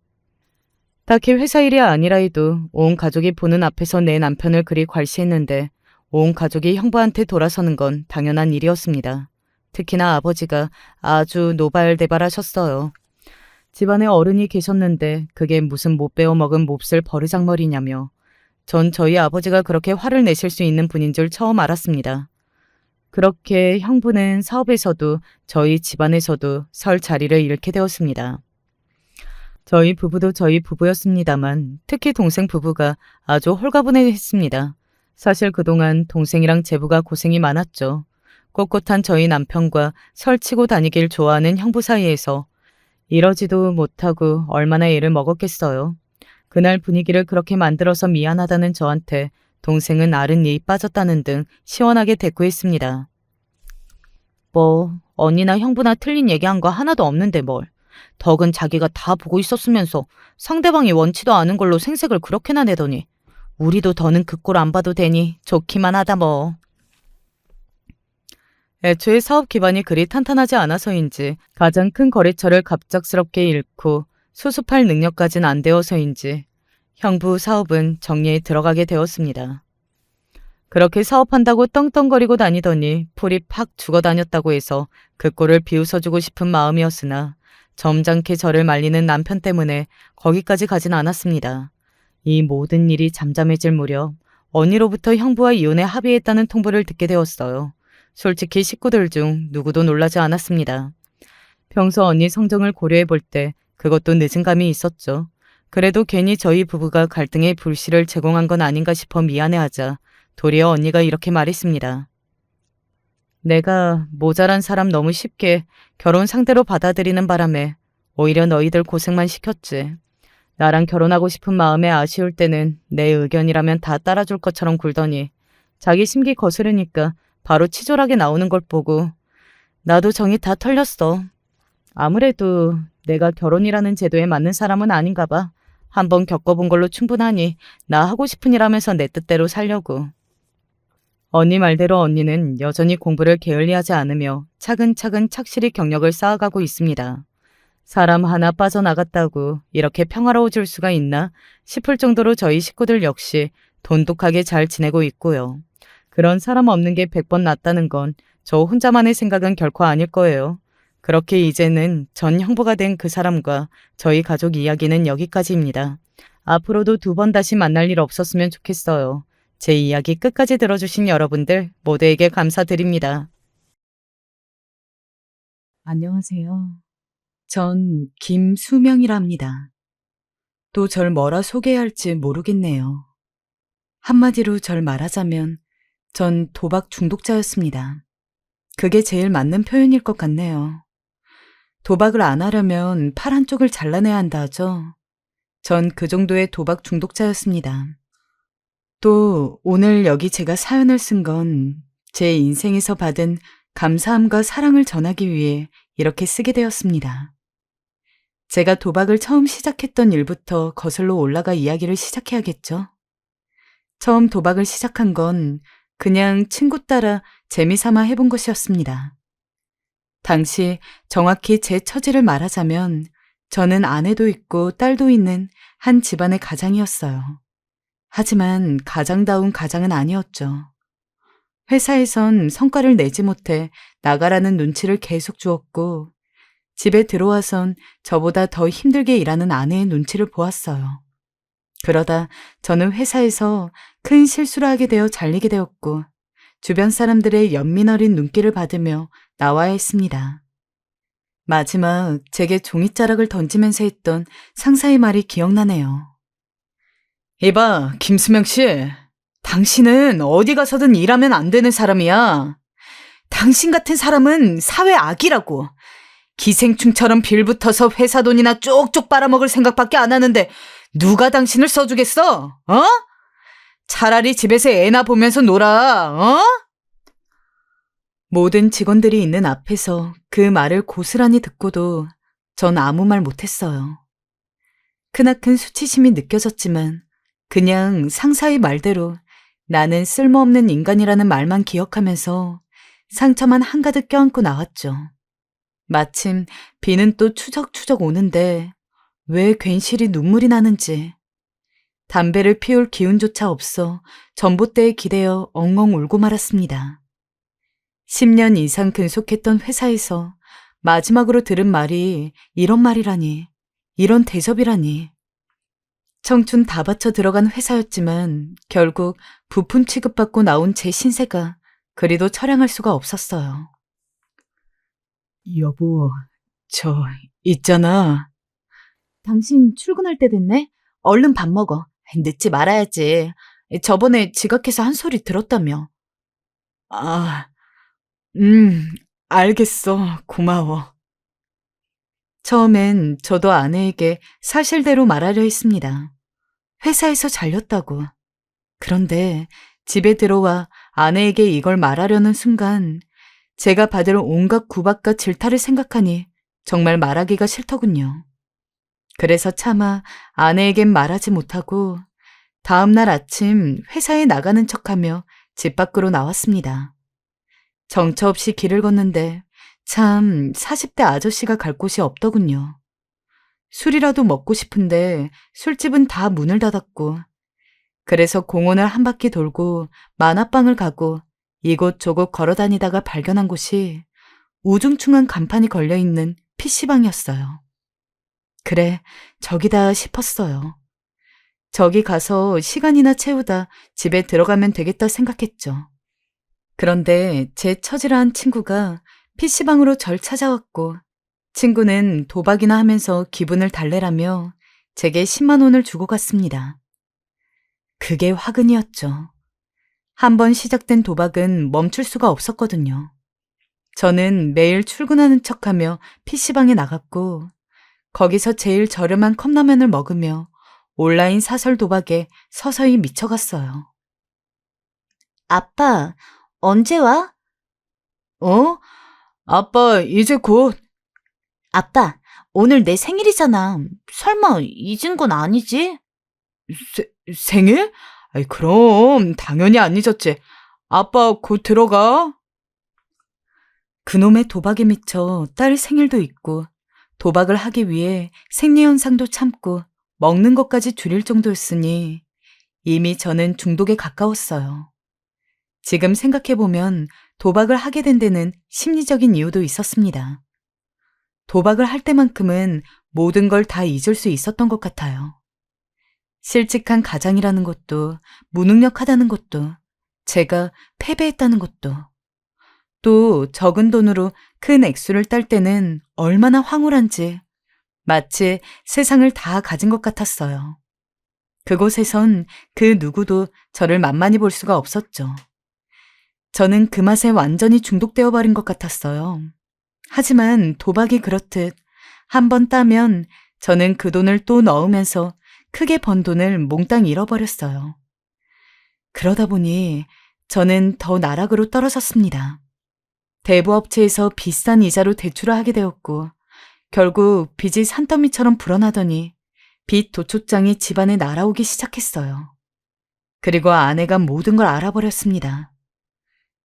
S1: 딱히 회사 일이 아니라 해도 온 가족이 보는 앞에서 내 남편을 그리 괄시했는데 온 가족이 형부한테 돌아서는 건 당연한 일이었습니다. 특히나 아버지가 아주 노발대발하셨어요. 집안에 어른이 계셨는데 그게 무슨 못 배워먹은 몹쓸 버르장머리냐며 전 저희 아버지가 그렇게 화를 내실 수 있는 분인 줄 처음 알았습니다. 그렇게 형부는 사업에서도 저희 집안에서도 설 자리를 잃게 되었습니다. 저희 부부도 저희 부부였습니다만 특히 동생 부부가 아주 홀가분해했습니다. 사실 그동안 동생이랑 제부가 고생이 많았죠. 꼿꼿한 저희 남편과 설치고 다니길 좋아하는 형부 사이에서 이러지도 못하고 얼마나 애를 먹었겠어요. 그날 분위기를 그렇게 만들어서 미안하다는 저한테 동생은 아른 예이 빠졌다는 등 시원하게 대꾸했습니다. 뭐 언니나 형부나 틀린 얘기한 거 하나도 없는데 뭘. 덕은 자기가 다 보고 있었으면서 상대방이 원치도 않은 걸로 생색을 그렇게나 내더니 우리도 더는 그 꼴 안 봐도 되니 좋기만 하다 뭐. 애초에 사업 기반이 그리 탄탄하지 않아서인지 가장 큰 거래처를 갑작스럽게 잃고 수습할 능력까진 안 되어서인지 형부 사업은 정리에 들어가게 되었습니다. 그렇게 사업한다고 떵떵거리고 다니더니 풀이 팍 죽어다녔다고 해서 그 꼴을 비웃어주고 싶은 마음이었으나 점잖게 저를 말리는 남편 때문에 거기까지 가진 않았습니다. 이 모든 일이 잠잠해질 무렵 언니로부터 형부와 이혼에 합의했다는 통보를 듣게 되었어요. 솔직히 식구들 중 누구도 놀라지 않았습니다. 평소 언니 성정을 고려해 볼 때 그것도 늦은 감이 있었죠. 그래도 괜히 저희 부부가 갈등의 불씨를 제공한 건 아닌가 싶어 미안해하자 도리어 언니가 이렇게 말했습니다. 내가 모자란 사람 너무 쉽게 결혼 상대로 받아들이는 바람에 오히려 너희들 고생만 시켰지. 나랑 결혼하고 싶은 마음에 아쉬울 때는 내 의견이라면 다 따라줄 것처럼 굴더니 자기 심기 거스르니까 바로 치졸하게 나오는 걸 보고 나도 정이 다 털렸어. 아무래도 내가 결혼이라는 제도에 맞는 사람은 아닌가 봐. 한번 겪어본 걸로 충분하니 나 하고 싶은 일 하면서 내 뜻대로 살려고. 언니 말대로 언니는 여전히 공부를 게을리하지 않으며 차근차근 착실히 경력을 쌓아가고 있습니다. 사람 하나 빠져나갔다고 이렇게 평화로워질 수가 있나 싶을 정도로 저희 식구들 역시 돈독하게 잘 지내고 있고요. 그런 사람 없는 게 100번 낫다는 건 저 혼자만의 생각은 결코 아닐 거예요. 그렇게 이제는 전 형부가 된 그 사람과 저희 가족 이야기는 여기까지입니다. 앞으로도 2번 다시 만날 일 없었으면 좋겠어요. 제 이야기 끝까지 들어주신 여러분들 모두에게 감사드립니다. 안녕하세요. 전 김수명이라 합니다. 또 절 뭐라 소개해야 할지 모르겠네요. 한마디로 절 말하자면 전 도박 중독자였습니다. 그게 제일 맞는 표현일 것 같네요. 도박을 안 하려면 팔 한쪽을 잘라내야 한다 하죠. 전 그 정도의 도박 중독자였습니다. 또 오늘 여기 제가 사연을 쓴 건 제 인생에서 받은 감사함과 사랑을 전하기 위해 이렇게 쓰게 되었습니다. 제가 도박을 처음 시작했던 일부터 거슬러 올라가 이야기를 시작해야겠죠. 처음 도박을 시작한 건 그냥 친구 따라 재미삼아 해본 것이었습니다. 당시 정확히 제 처지를 말하자면 저는 아내도 있고 딸도 있는 한 집안의 가장이었어요. 하지만 가장다운 가장은 아니었죠. 회사에선 성과를 내지 못해 나가라는 눈치를 계속 주었고 집에 들어와선 저보다 더 힘들게 일하는 아내의 눈치를 보았어요. 그러다 저는 회사에서 큰 실수를 하게 되어 잘리게 되었고 주변 사람들의 연민 어린 눈길을 받으며 나와야 했습니다. 마지막 제게 종이자락을 던지면서 했던 상사의 말이 기억나네요. 이봐, 김수명 씨. 당신은 어디 가서든 일하면 안 되는 사람이야. 당신 같은 사람은 사회 악이라고. 기생충처럼 빌붙어서 회사 돈이나 쪽쪽 빨아먹을 생각밖에 안 하는데 누가 당신을 써주겠어? 어? 차라리 집에서 애나 보면서 놀아, 어? 모든 직원들이 있는 앞에서 그 말을 고스란히 듣고도 전 아무 말 못했어요. 크나큰 수치심이 느껴졌지만 그냥 상사의 말대로 나는 쓸모없는 인간이라는 말만 기억하면서 상처만 한가득 껴안고 나왔죠. 마침 비는 또 추적추적 오는데 왜 괜시리 눈물이 나는지. 담배를 피울 기운조차 없어 전봇대에 기대어 엉엉 울고 말았습니다. 10년 이상 근속했던 회사에서 마지막으로 들은 말이 이런 말이라니, 이런 대접이라니. 청춘 다 바쳐 들어간 회사였지만 결국 부품 취급받고 나온 제 신세가 그리도 처량할 수가 없었어요. 여보, 있잖아. 당신 출근할 때 됐네? 얼른 밥 먹어. 늦지 말아야지. 저번에 지각해서 한 소리 들었다며. 아, 알겠어. 고마워. 처음엔 저도 아내에게 사실대로 말하려 했습니다. 회사에서 잘렸다고. 그런데 집에 들어와 아내에게 이걸 말하려는 순간 제가 받을 온갖 구박과 질타를 생각하니 정말 말하기가 싫더군요. 그래서 차마 아내에겐 말하지 못하고 다음날 아침 회사에 나가는 척하며 집 밖으로 나왔습니다. 정처 없이 길을 걷는데 참 40대 아저씨가 갈 곳이 없더군요. 술이라도 먹고 싶은데 술집은 다 문을 닫았고 그래서 공원을 한 바퀴 돌고 만화방을 가고 이곳저곳 걸어다니다가 발견한 곳이 우중충한 간판이 걸려있는 PC방이었어요. 그래, 저기다 싶었어요. 저기 가서 시간이나 채우다 집에 들어가면 되겠다 생각했죠. 그런데 제 처지라한 친구가 PC방으로 절 찾아왔고 친구는 도박이나 하면서 기분을 달래라며 제게 10만 원을 주고 갔습니다. 그게 화근이었죠. 한 번 시작된 도박은 멈출 수가 없었거든요. 저는 매일 출근하는 척하며 PC방에 나갔고 거기서 제일 저렴한 컵라면을 먹으며 온라인 사설 도박에 서서히 미쳐갔어요. 아빠, 언제 와? 어? 아빠, 이제 곧. 아빠, 오늘 내 생일이잖아. 설마 잊은 건 아니지? 생일? 아이, 그럼 당연히 안 잊었지. 아빠 곧 들어가. 그놈의 도박에 미쳐 딸 생일도 있고 도박을 하기 위해 생리현상도 참고 먹는 것까지 줄일 정도였으니 이미 저는 중독에 가까웠어요. 지금 생각해보면 도박을 하게 된 데는 심리적인 이유도 있었습니다. 도박을 할 때만큼은 모든 걸 다 잊을 수 있었던 것 같아요. 실직한 가장이라는 것도, 무능력하다는 것도, 제가 패배했다는 것도, 또 적은 돈으로 큰 액수를 딸 때는 얼마나 황홀한지 마치 세상을 다 가진 것 같았어요. 그곳에선 그 누구도 저를 만만히 볼 수가 없었죠. 저는 그 맛에 완전히 중독되어 버린 것 같았어요. 하지만 도박이 그렇듯 한 번 따면 저는 그 돈을 또 넣으면서 크게 번 돈을 몽땅 잃어버렸어요. 그러다 보니 저는 더 나락으로 떨어졌습니다. 대부업체에서 비싼 이자로 대출을 하게 되었고 결국 빚이 산더미처럼 불어나더니 빚 도초장이 집안에 날아오기 시작했어요. 그리고 아내가 모든 걸 알아버렸습니다.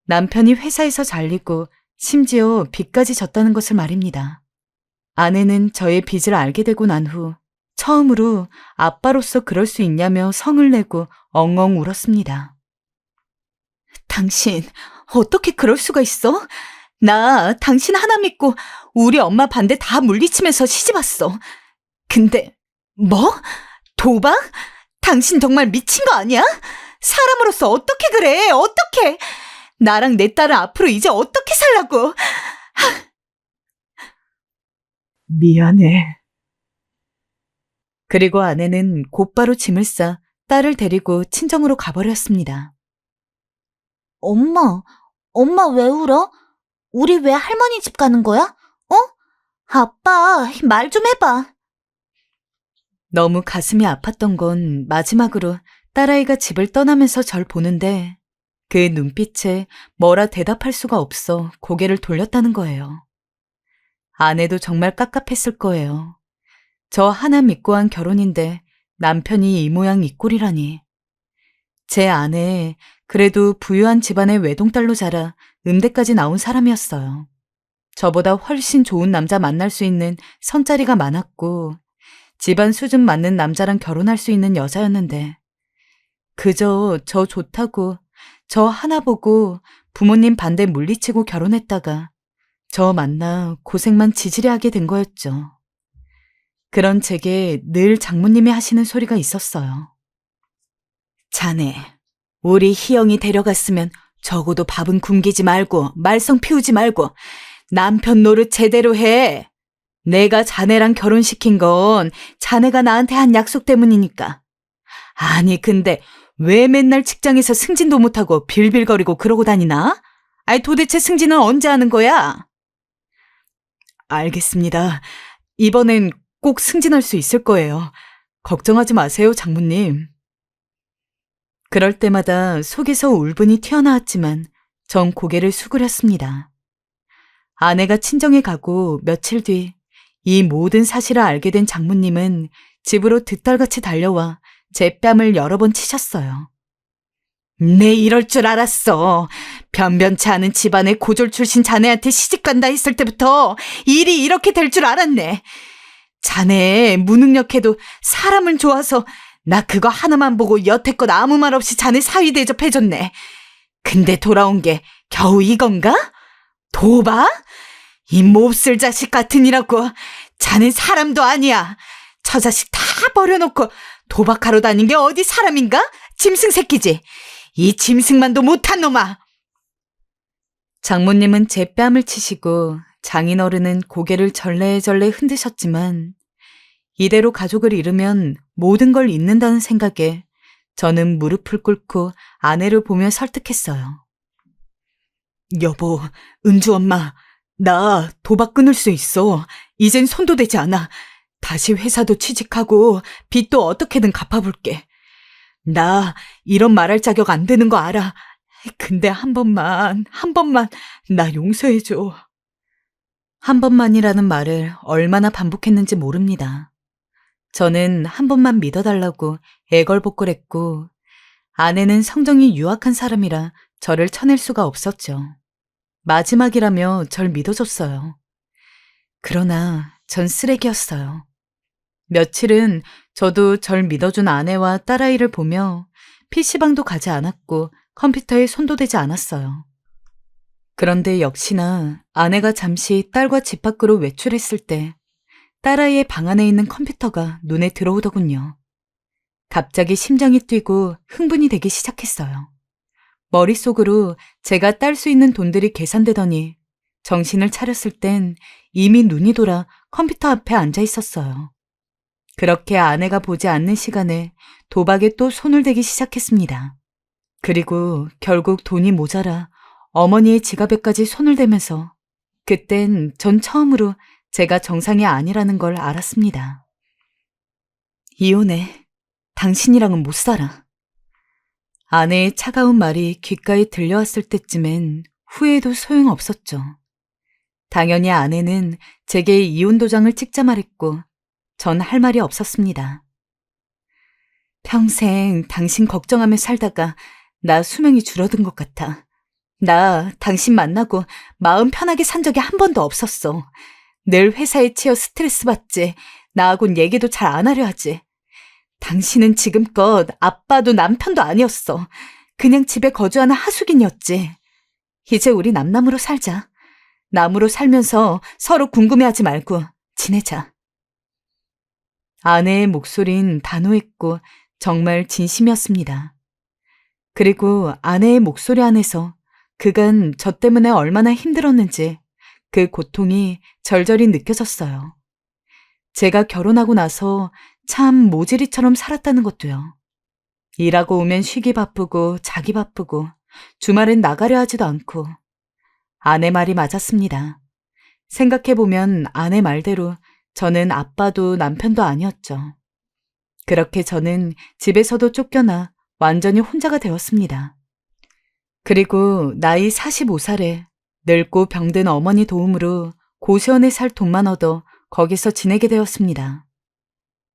S1: 남편이 회사에서 잘리고 심지어 빚까지 졌다는 것을 말입니다. 아내는 저의 빚을 알게 되고 난 후 처음으로 아빠로서 그럴 수 있냐며 성을 내고 엉엉 울었습니다. 당신 어떻게 그럴 수가 있어? 나 당신 하나 믿고 우리 엄마 반대 다 물리치면서 시집왔어. 근데 뭐? 도박? 당신 정말 미친 거 아니야? 사람으로서 어떻게 그래? 어떻게? 나랑 내 딸은 앞으로 이제 어떻게 살라고? 미안해. 그리고 아내는 곧바로 짐을 싸 딸을 데리고 친정으로 가버렸습니다. 엄마 왜 울어? 우리 왜 할머니 집 가는 거야? 아빠, 말 좀 해봐. 너무 가슴이 아팠던 건 마지막으로 딸아이가 집을 떠나면서 절 보는데 그 눈빛에 뭐라 대답할 수가 없어 고개를 돌렸다는 거예요. 아내도 정말 깝깝했을 거예요. 저 하나 믿고 한 결혼인데 남편이 이 모양 이 꼴이라니. 제 아내 그래도 부유한 집안의 외동딸로 자라 음대까지 나온 사람이었어요. 저보다 훨씬 좋은 남자 만날 수 있는 선자리가 많았고 집안 수준 맞는 남자랑 결혼할 수 있는 여자였는데 그저 저 좋다고 저 하나 보고 부모님 반대 물리치고 결혼했다가 저 만나 고생만 지지리 하게 된 거였죠. 그런 제게 늘 장모님이 하시는 소리가 있었어요. 자네, 우리 희영이 데려갔으면 적어도 밥은 굶기지 말고 말썽 피우지 말고 남편 노릇 제대로 해. 내가 자네랑 결혼시킨 건 자네가 나한테 한 약속 때문이니까. 아니 근데 왜 맨날 직장에서 승진도 못하고 빌빌거리고 그러고 다니나? 아니 도대체 승진은 언제 하는 거야? 알겠습니다. 이번엔 꼭 승진할 수 있을 거예요. 걱정하지 마세요, 장모님. 그럴 때마다 속에서 울분이 튀어나왔지만 전 고개를 수그렸습니다. 아내가 친정에 가고 며칠 뒤 이 모든 사실을 알게 된 장모님은 집으로 득달같이 달려와 제 뺨을 여러 번 치셨어요. 내 이럴 줄 알았어. 변변치 않은 집안의 고졸 출신 자네한테 시집간다 했을 때부터 일이 이렇게 될 줄 알았네. 자네 무능력해도 사람은 좋아서 나 그거 하나만 보고 여태껏 아무 말 없이 자네 사위 대접해줬네. 근데 돌아온 게 겨우 이건가? 도박? 이 몹쓸 자식 같으니라고. 자넨 사람도 아니야. 저 자식 다 버려놓고 도박하러 다닌 게 어디 사람인가? 짐승 새끼지. 이 짐승만도 못한 놈아. 장모님은 제 뺨을 치시고
S2: 장인어른은 고개를 절레절레 흔드셨지만 이대로 가족을 잃으면 모든 걸 잃는다는 생각에 저는 무릎을 꿇고 아내를 보며 설득했어요. 여보, 은주 엄마, 나 도박 끊을 수 있어. 이젠 손도 대지 않아. 다시 회사도 취직하고 빚도 어떻게든 갚아볼게. 나 이런 말할 자격 안 되는 거 알아. 근데 한 번만 나 용서해줘. 한 번만이라는 말을 얼마나 반복했는지 모릅니다. 저는 한 번만 믿어달라고 애걸복걸했고 아내는 성정이 유약한 사람이라 저를 쳐낼 수가 없었죠. 마지막이라며 절 믿어줬어요. 그러나 전 쓰레기였어요. 며칠은 저도 절 믿어준 아내와 딸아이를 보며 PC방도 가지 않았고 컴퓨터에 손도 대지 않았어요. 그런데 역시나 아내가 잠시 딸과 집 밖으로 외출했을 때 딸아이의 방 안에 있는 컴퓨터가 눈에 들어오더군요. 갑자기 심장이 뛰고 흥분이 되기 시작했어요. 머릿속으로 제가 딸 수 있는 돈들이 계산되더니 정신을 차렸을 땐 이미 눈이 돌아 컴퓨터 앞에 앉아 있었어요. 그렇게 아내가 보지 않는 시간에 도박에 또 손을 대기 시작했습니다. 그리고 결국 돈이 모자라 어머니의 지갑에까지 손을 대면서 그땐 전 처음으로 제가 정상이 아니라는 걸 알았습니다. 이혼해. 당신이랑은 못 살아. 아내의 차가운 말이 귓가에 들려왔을 때쯤엔 후회해도 소용없었죠. 당연히 아내는 제게 이혼 도장을 찍자 말했고 전 할 말이 없었습니다. 평생 당신 걱정하며 살다가 나 수명이 줄어든 것 같아. 나 당신 만나고 마음 편하게 산 적이 한 번도 없었어. 늘 회사에 치여 스트레스 받지. 나하고는 얘기도 잘 안 하려 하지. 당신은 지금껏 아빠도 남편도 아니었어. 그냥 집에 거주하는 하숙인이었지. 이제 우리 남남으로 살자. 남으로 살면서 서로 궁금해하지 말고 지내자. 아내의 목소린 단호했고 정말 진심이었습니다. 그리고 아내의 목소리 안에서 그간 저 때문에 얼마나 힘들었는지 그 고통이 절절히 느껴졌어요. 제가 결혼하고 나서 참 모질이처럼 살았다는 것도요. 일하고 오면 쉬기 바쁘고 자기 바쁘고 주말엔 나가려 하지도 않고. 아내 말이 맞았습니다. 생각해보면 아내 말대로 저는 아빠도 남편도 아니었죠. 그렇게 저는 집에서도 쫓겨나 완전히 혼자가 되었습니다. 그리고 나이 45살에 늙고 병든 어머니 도움으로 고시원에 살 돈만 얻어 거기서 지내게 되었습니다.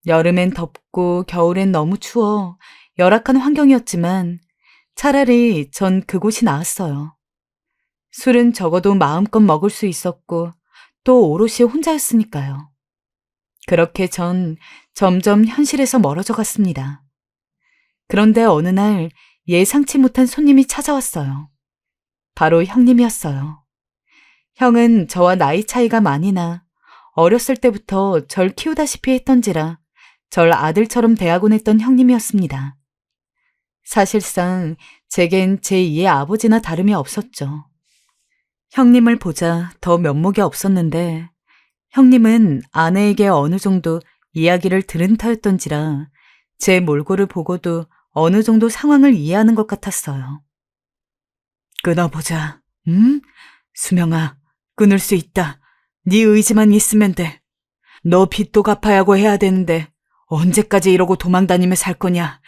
S2: 여름엔 덥고 겨울엔 너무 추워 열악한 환경이었지만 차라리 전 그곳이 나았어요. 술은 적어도 마음껏 먹을 수 있었고 또 오롯이 혼자였으니까요. 그렇게 전 점점 현실에서 멀어져 갔습니다. 그런데 어느 날 예상치 못한 손님이 찾아왔어요. 바로 형님이었어요. 형은 저와 나이 차이가 많이 나 어렸을 때부터 절 키우다시피 했던지라 절 아들처럼 대하곤 했던 형님이었습니다. 사실상 제겐 제2의 아버지나 다름이 없었죠. 형님을 보자 더 면목이 없었는데 형님은 아내에게 어느 정도 이야기를 들은 터였던지라 제 몰골을 보고도 어느 정도 상황을 이해하는 것 같았어요. 끊어보자. 응? 수명아, 끊을 수 있다. 네 의지만 있으면 돼. 너 빚도 갚아야 하고 해야 되는데 언제까지 이러고 도망다니며 살 거냐.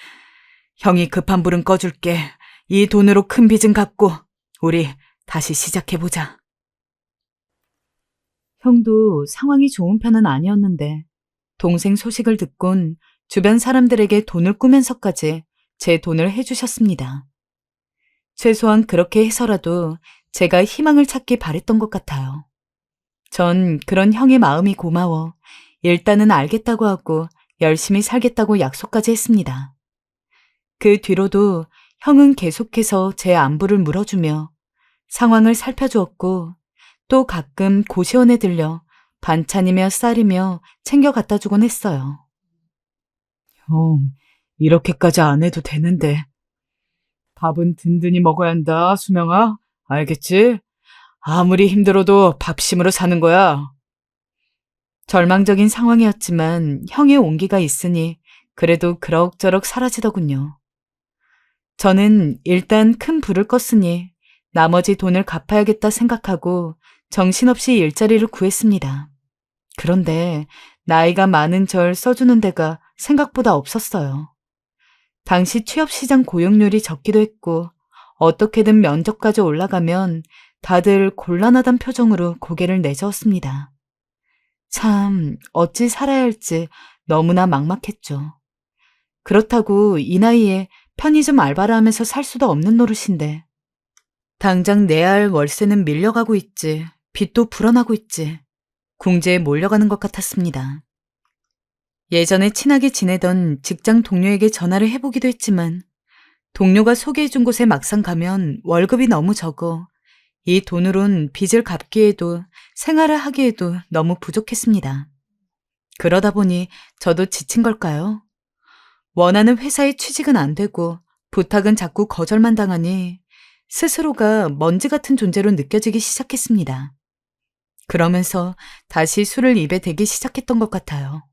S2: 형이 급한 불은 꺼줄게. 이 돈으로 큰 빚은 갚고 우리 다시 시작해보자. 형도 상황이 좋은 편은 아니었는데 동생 소식을 듣곤 주변 사람들에게 돈을 꾸면서까지 제 돈을 해주셨습니다. 최소한 그렇게 해서라도 제가 희망을 찾기 바랬던 것 같아요. 전 그런 형의 마음이 고마워 일단은 알겠다고 하고 열심히 살겠다고 약속까지 했습니다. 그 뒤로도 형은 계속해서 제 안부를 물어주며 상황을 살펴주었고 또 가끔 고시원에 들려 반찬이며 쌀이며 챙겨 갖다 주곤 했어요. 형, 이렇게까지 안 해도 되는데. 밥은 든든히 먹어야 한다, 수명아. 알겠지?
S1: 아무리 힘들어도 밥심으로 사는 거야.
S2: 절망적인 상황이었지만 형의 온기가 있으니 그래도 그럭저럭 사라지더군요. 저는 일단 큰 불을 껐으니 나머지 돈을 갚아야겠다 생각하고 정신없이 일자리를 구했습니다. 그런데 나이가 많은 절 써주는 데가 생각보다 없었어요. 당시 취업시장 고용률이 적기도 했고 어떻게든 면접까지 올라가면 다들 곤란하단 표정으로 고개를 내저었습니다. 참 어찌 살아야 할지 너무나 막막했죠. 그렇다고 이 나이에 편의점 알바를 하면서 살 수도 없는 노릇인데 당장 내야 할 월세는 밀려가고 있지, 빚도 불어나고 있지, 궁지에 몰려가는 것 같았습니다. 예전에 친하게 지내던 직장 동료에게 전화를 해보기도 했지만 동료가 소개해준 곳에 막상 가면 월급이 너무 적어 이 돈으론 빚을 갚기에도 생활을 하기에도 너무 부족했습니다. 그러다 보니 저도 지친 걸까요? 원하는 회사에 취직은 안 되고 부탁은 자꾸 거절만 당하니 스스로가 먼지 같은 존재로 느껴지기 시작했습니다. 그러면서 다시 술을 입에 대기 시작했던 것 같아요.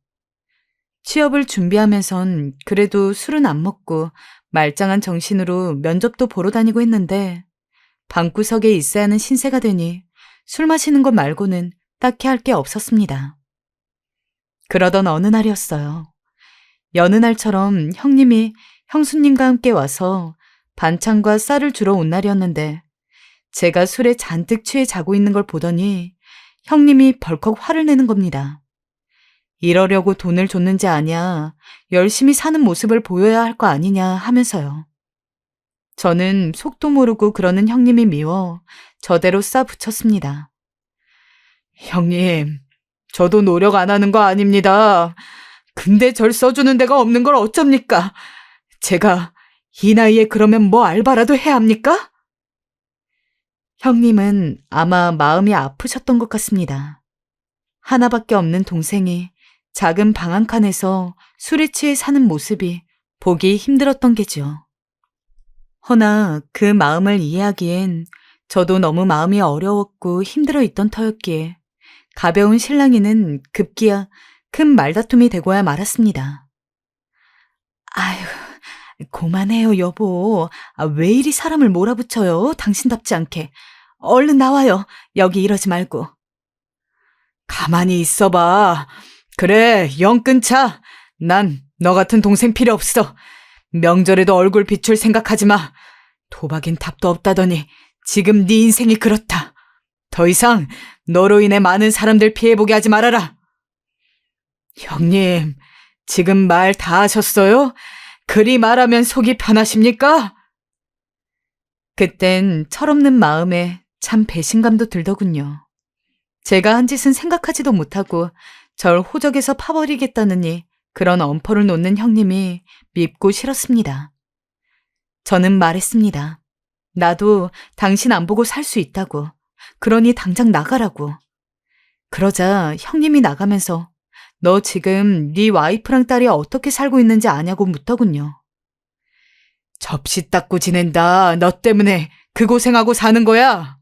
S2: 취업을 준비하면선 그래도 술은 안 먹고 말짱한 정신으로 면접도 보러 다니고 했는데 방구석에 있어야 하는 신세가 되니 술 마시는 것 말고는 딱히 할 게 없었습니다. 그러던 어느 날이었어요. 여느 날처럼 형님이 형수님과 함께 와서 반찬과 쌀을 주러 온 날이었는데 제가 술에 잔뜩 취해 자고 있는 걸 보더니 형님이 벌컥 화를 내는 겁니다. 이러려고 돈을 줬는지 아냐, 열심히 사는 모습을 보여야 할 거 아니냐 하면서요. 저는 속도 모르고 그러는 형님이 미워 저대로 싸붙였습니다. 형님, 저도 노력 안 하는 거 아닙니다. 근데 절 써주는 데가 없는 걸 어쩝니까? 제가 이 나이에 그러면 뭐 알바라도 해야 합니까? 형님은 아마 마음이 아프셨던 것 같습니다. 하나밖에 없는 동생이 작은 방 한 칸에서 술에 취해 사는 모습이 보기 힘들었던 게죠. 허나 그 마음을 이해하기엔 저도 너무 마음이 어려웠고 힘들어 있던 터였기에 가벼운 실랑이는 급기야 큰 말다툼이 되고야 말았습니다. 아휴, 그만해요, 여보. 왜 이리 사람을 몰아붙여요? 당신답지 않게. 얼른 나와요. 여기 이러지 말고. 가만히 있어봐. 그래, 영 끊자. 난 너 같은 동생 필요 없어. 명절에도 얼굴 비출 생각하지 마. 도박엔 답도 없다더니 지금 네 인생이 그렇다. 더 이상 너로 인해 많은 사람들 피해보게 하지 말아라. 형님, 지금 말 다 하셨어요? 그리 말하면 속이 편하십니까? 그땐 철없는 마음에 참 배신감도 들더군요. 제가 한 짓은 생각하지도 못하고 절 호적에서 파버리겠다느니 그런 엄포를 놓는 형님이 밉고 싫었습니다. 저는 말했습니다. 나도 당신 안 보고 살 수 있다고. 그러니 당장 나가라고. 그러자 형님이 나가면서 너 지금 네 와이프랑 딸이 어떻게 살고 있는지 아냐고 묻더군요. 접시 닦고 지낸다. 너 때문에 그 고생하고 사는 거야.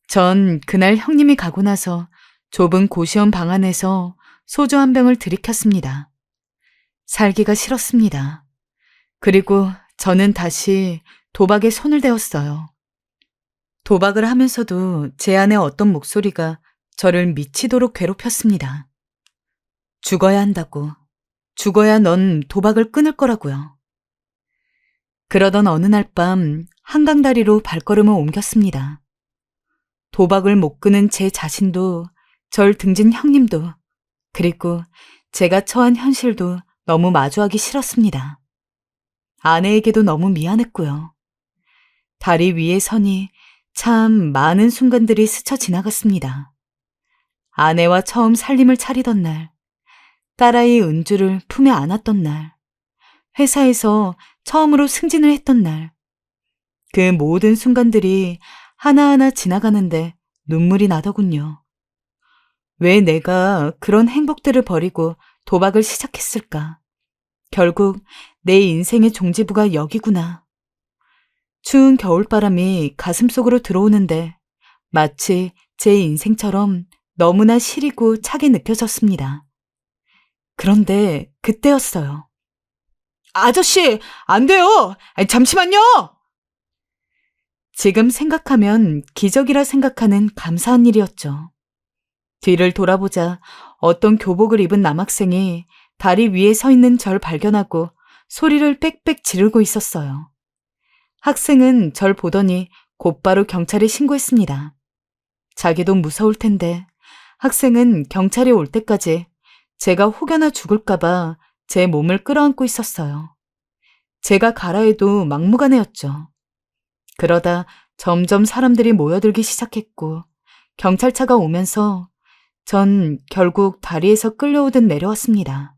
S2: 전 그날 형님이 가고 나서 좁은 고시원 방 안에서 소주 한 병을 들이켰습니다. 살기가 싫었습니다. 그리고 저는 다시 도박에 손을 대었어요. 도박을 하면서도 제 안의 어떤 목소리가 저를 미치도록 괴롭혔습니다. 죽어야 한다고. 죽어야 넌 도박을 끊을 거라고요. 그러던 어느 날 밤 한강다리로 발걸음을 옮겼습니다. 도박을 못 끊은 제 자신도 절 등진 형님도 그리고 제가 처한 현실도 너무 마주하기 싫었습니다. 아내에게도 너무 미안했고요. 다리 위에 서니 참 많은 순간들이 스쳐 지나갔습니다. 아내와 처음 살림을 차리던 날, 딸아이 은주를 품에 안았던 날, 회사에서 처음으로 승진을 했던 날, 그 모든 순간들이 하나하나 지나가는데 눈물이 나더군요. 왜 내가 그런 행복들을 버리고 도박을 시작했을까? 결국 내 인생의 종지부가 여기구나. 추운 겨울바람이 가슴속으로 들어오는데 마치 제 인생처럼 너무나 시리고 차게 느껴졌습니다. 그런데 그때였어요. 아저씨, 안 돼요! 잠시만요! 지금 생각하면 기적이라 생각하는 감사한 일이었죠. 뒤를 돌아보자 어떤 교복을 입은 남학생이 다리 위에 서 있는 절 발견하고 소리를 빽빽 지르고 있었어요. 학생은 절 보더니 곧바로 경찰에 신고했습니다. 자기도 무서울 텐데 학생은 경찰이 올 때까지 제가 혹여나 죽을까봐 제 몸을 끌어안고 있었어요. 제가 가라 해도 막무가내였죠. 그러다 점점 사람들이 모여들기 시작했고 경찰차가 오면서 전 결국 다리에서 끌려오듯 내려왔습니다.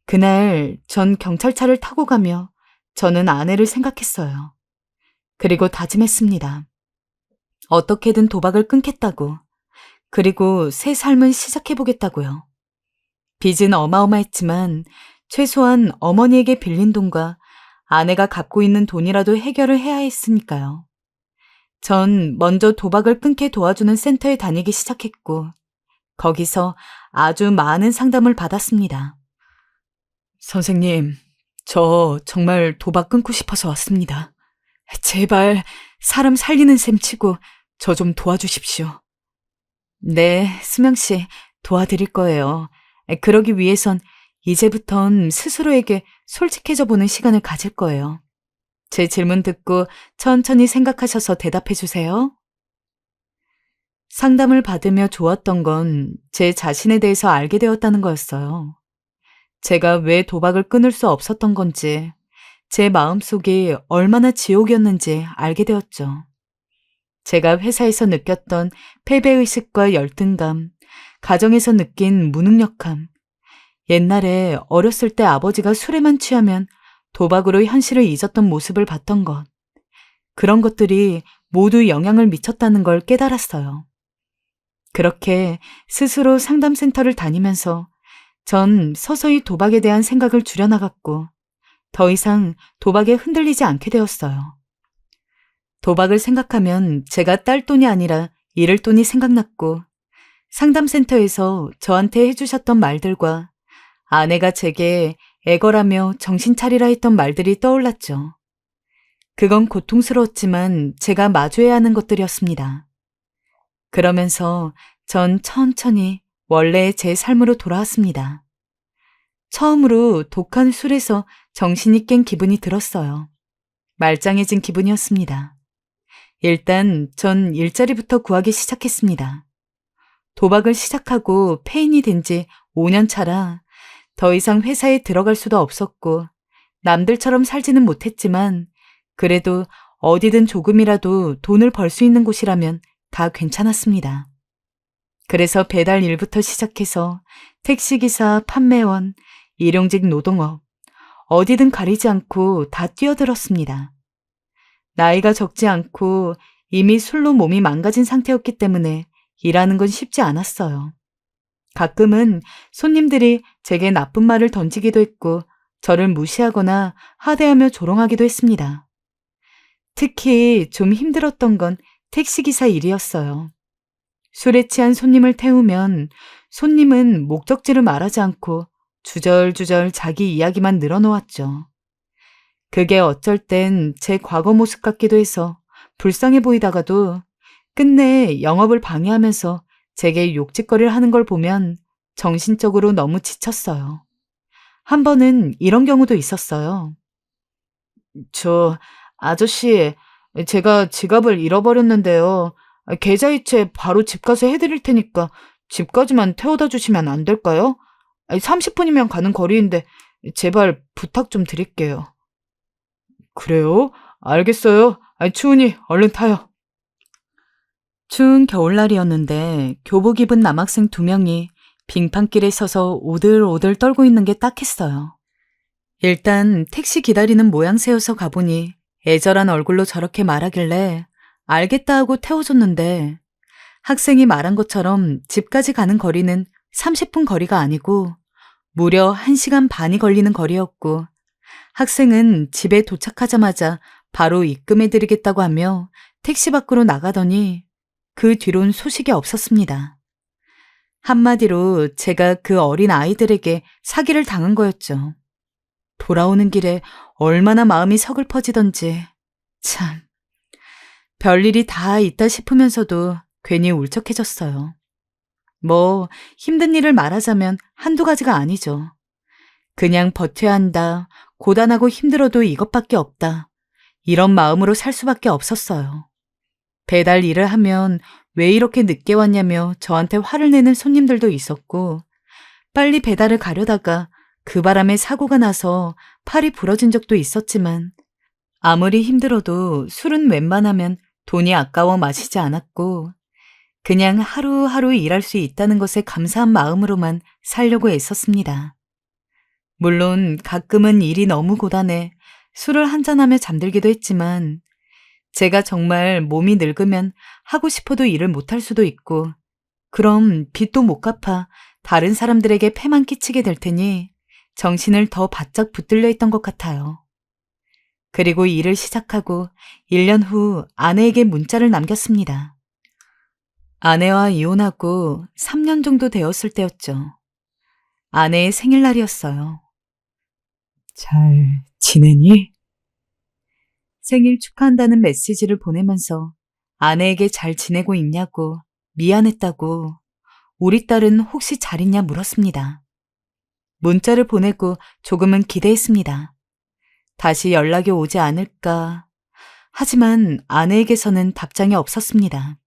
S2: 그날 전 경찰차를 타고 가며 저는 아내를 생각했어요. 그리고 다짐했습니다. 어떻게든 도박을 끊겠다고, 그리고 새 삶을 시작해보겠다고요. 빚은 어마어마했지만 최소한 어머니에게 빌린 돈과 아내가 갖고 있는 돈이라도 해결을 해야 했으니까요. 전 먼저 도박을 끊게 도와주는 센터에 다니기 시작했고 거기서 아주 많은 상담을 받았습니다. 선생님, 저 정말 도박 끊고 싶어서 왔습니다. 제발 사람 살리는 셈 치고 저 좀 도와주십시오. 네, 수명 씨, 도와드릴 거예요. 그러기 위해선 이제부턴 스스로에게 솔직해져 보는 시간을 가질 거예요. 제 질문 듣고 천천히 생각하셔서 대답해 주세요. 상담을 받으며 좋았던 건 제 자신에 대해서 알게 되었다는 거였어요. 제가 왜 도박을 끊을 수 없었던 건지, 제 마음속이 얼마나 지옥이었는지 알게 되었죠. 제가 회사에서 느꼈던 패배의식과 열등감, 가정에서 느낀 무능력함, 옛날에 어렸을 때 아버지가 술에만 취하면 도박으로 현실을 잊었던 모습을 봤던 것, 그런 것들이 모두 영향을 미쳤다는 걸 깨달았어요. 그렇게 스스로 상담센터를 다니면서 전 서서히 도박에 대한 생각을 줄여나갔고 더 이상 도박에 흔들리지 않게 되었어요. 도박을 생각하면 제가 딸 돈이 아니라 잃을 돈이 생각났고 상담센터에서 저한테 해주셨던 말들과 아내가 제게 애걸하며 정신 차리라 했던 말들이 떠올랐죠. 그건 고통스러웠지만 제가 마주해야 하는 것들이었습니다. 그러면서 전 천천히 원래의 제 삶으로 돌아왔습니다. 처음으로 독한 술에서 정신이 깬 기분이 들었어요. 말짱해진 기분이었습니다. 일단 전 일자리부터 구하기 시작했습니다. 도박을 시작하고 폐인이 된 지 5년 차라 더 이상 회사에 들어갈 수도 없었고 남들처럼 살지는 못했지만 그래도 어디든 조금이라도 돈을 벌 수 있는 곳이라면 다 괜찮았습니다. 그래서 배달 일부터 시작해서 택시기사, 판매원, 일용직 노동업, 어디든 가리지 않고 다 뛰어들었습니다. 나이가 적지 않고 이미 술로 몸이 망가진 상태였기 때문에 일하는 건 쉽지 않았어요. 가끔은 손님들이 제게 나쁜 말을 던지기도 했고 저를 무시하거나 하대하며 조롱하기도 했습니다. 특히 좀 힘들었던 건 택시기사 일이었어요. 술에 취한 손님을 태우면 손님은 목적지를 말하지 않고 주절주절 자기 이야기만 늘어놓았죠. 그게 어쩔 땐 제 과거 모습 같기도 해서 불쌍해 보이다가도 끝내 영업을 방해하면서 제게 욕짓거리를 하는 걸 보면 정신적으로 너무 지쳤어요. 한 번은 이런 경우도 있었어요. 아저씨, 제가 지갑을 잃어버렸는데요. 계좌이체 바로 집 가서 해드릴 테니까 집까지만 태워다 주시면 안 될까요? 30분이면 가는 거리인데 제발 부탁 좀 드릴게요. 그래요? 알겠어요. 추우니 얼른 타요. 추운 겨울날이었는데 교복 입은 남학생 2명이 빙판길에 서서 오들오들 떨고 있는 게 딱했어요. 일단 택시 기다리는 모양새여서 가보니 애절한 얼굴로 저렇게 말하길래 알겠다 하고 태워줬는데 학생이 말한 것처럼 집까지 가는 거리는 30분 거리가 아니고 무려 1시간 반이 걸리는 거리였고 학생은 집에 도착하자마자 바로 입금해드리겠다고 하며 택시 밖으로 나가더니 그 뒤론 소식이 없었습니다. 한마디로 제가 그 어린 아이들에게 사기를 당한 거였죠. 돌아오는 길에 얼마나 마음이 서글퍼지던지. 참, 별일이 다 있다 싶으면서도 괜히 울적해졌어요. 뭐 힘든 일을 말하자면 한두 가지가 아니죠. 그냥 버텨야 한다, 고단하고 힘들어도 이것밖에 없다, 이런 마음으로 살 수밖에 없었어요. 배달 일을 하면 왜 이렇게 늦게 왔냐며 저한테 화를 내는 손님들도 있었고, 빨리 배달을 가려다가 그 바람에 사고가 나서 팔이 부러진 적도 있었지만, 아무리 힘들어도 술은 웬만하면 돈이 아까워 마시지 않았고, 그냥 하루하루 일할 수 있다는 것에 감사한 마음으로만 살려고 애썼습니다. 물론 가끔은 일이 너무 고단해 술을 한잔하며 잠들기도 했지만, 제가 정말 몸이 늙으면 하고 싶어도 일을 못할 수도 있고, 그럼 빚도 못 갚아 다른 사람들에게 폐만 끼치게 될 테니 정신을 더 바짝 붙들려 있던 것 같아요. 그리고 일을 시작하고 1년 후 아내에게 문자를 남겼습니다. 아내와 이혼하고 3년 정도 되었을 때였죠. 아내의 생일날이었어요. 잘 지내니? 생일 축하한다는 메시지를 보내면서 아내에게 잘 지내고 있냐고, 미안했다고, 우리 딸은 혹시 잘 있냐 물었습니다. 문자를 보내고 조금은 기대했습니다. 다시 연락이 오지 않을까. 하지만 아내에게서는 답장이 없었습니다.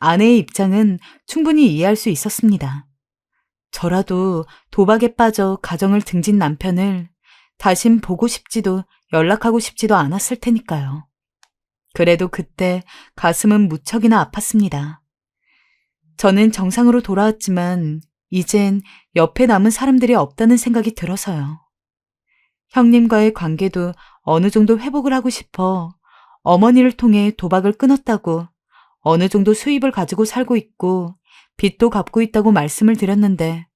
S2: 아내의 입장은 충분히 이해할 수 있었습니다. 저라도 도박에 빠져 가정을 등진 남편을 다신 보고 싶지도 연락하고 싶지도 않았을 테니까요. 그래도 그때 가슴은 무척이나 아팠습니다. 저는 정상으로 돌아왔지만 이젠 옆에 남은 사람들이 없다는 생각이 들어서요. 형님과의 관계도 어느 정도 회복을 하고 싶어 어머니를 통해 도박을 끊었다고, 어느 정도 수입을 가지고 살고 있고 빚도 갚고 있다고 말씀을 드렸는데,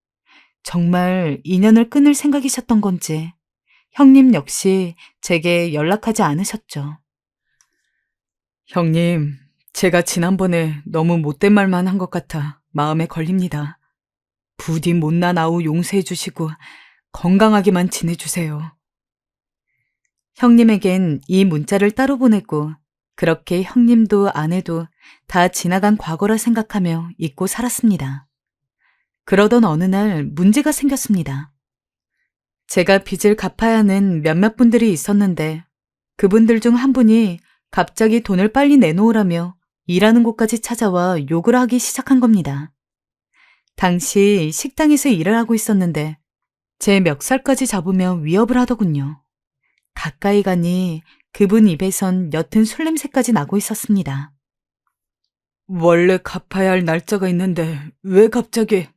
S2: 정말 인연을 끊을 생각이셨던 건지 형님 역시 제게 연락하지 않으셨죠. 형님, 제가 지난번에 너무 못된 말만 한 것 같아 마음에 걸립니다. 부디 못난 아우 용서해 주시고 건강하게만 지내주세요. 형님에겐 이 문자를 따로 보내고, 그렇게 형님도 아내도 다 지나간 과거라 생각하며 잊고 살았습니다. 그러던 어느 날 문제가 생겼습니다. 제가 빚을 갚아야 하는 몇몇 분들이 있었는데, 그분들 중 한 분이 갑자기 돈을 빨리 내놓으라며 일하는 곳까지 찾아와 욕을 하기 시작한 겁니다. 당시 식당에서 일을 하고 있었는데 제 멱살까지 잡으며 위협을 하더군요. 가까이 가니 그분 입에선 옅은 술 냄새까지 나고 있었습니다. 원래 갚아야 할 날짜가 있는데 왜 갑자기?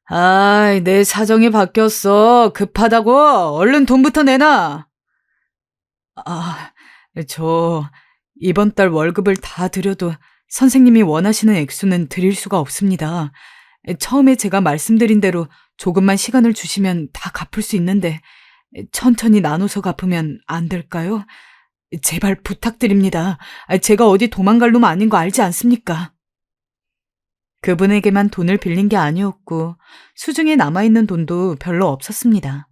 S2: 아이, 내 사정이 바뀌었어. 급하다고. 얼른 돈부터 내놔. 아, 저 이번 달 월급을 다 드려도 선생님이 원하시는 액수는 드릴 수가 없습니다. 처음에 제가 말씀드린 대로 조금만 시간을 주시면 다 갚을 수 있는데 천천히 나눠서 갚으면 안 될까요? 제발 부탁드립니다. 제가 어디 도망갈 놈 아닌 거 알지 않습니까? 그분에게만 돈을 빌린 게 아니었고 수중에 남아있는 돈도 별로 없었습니다.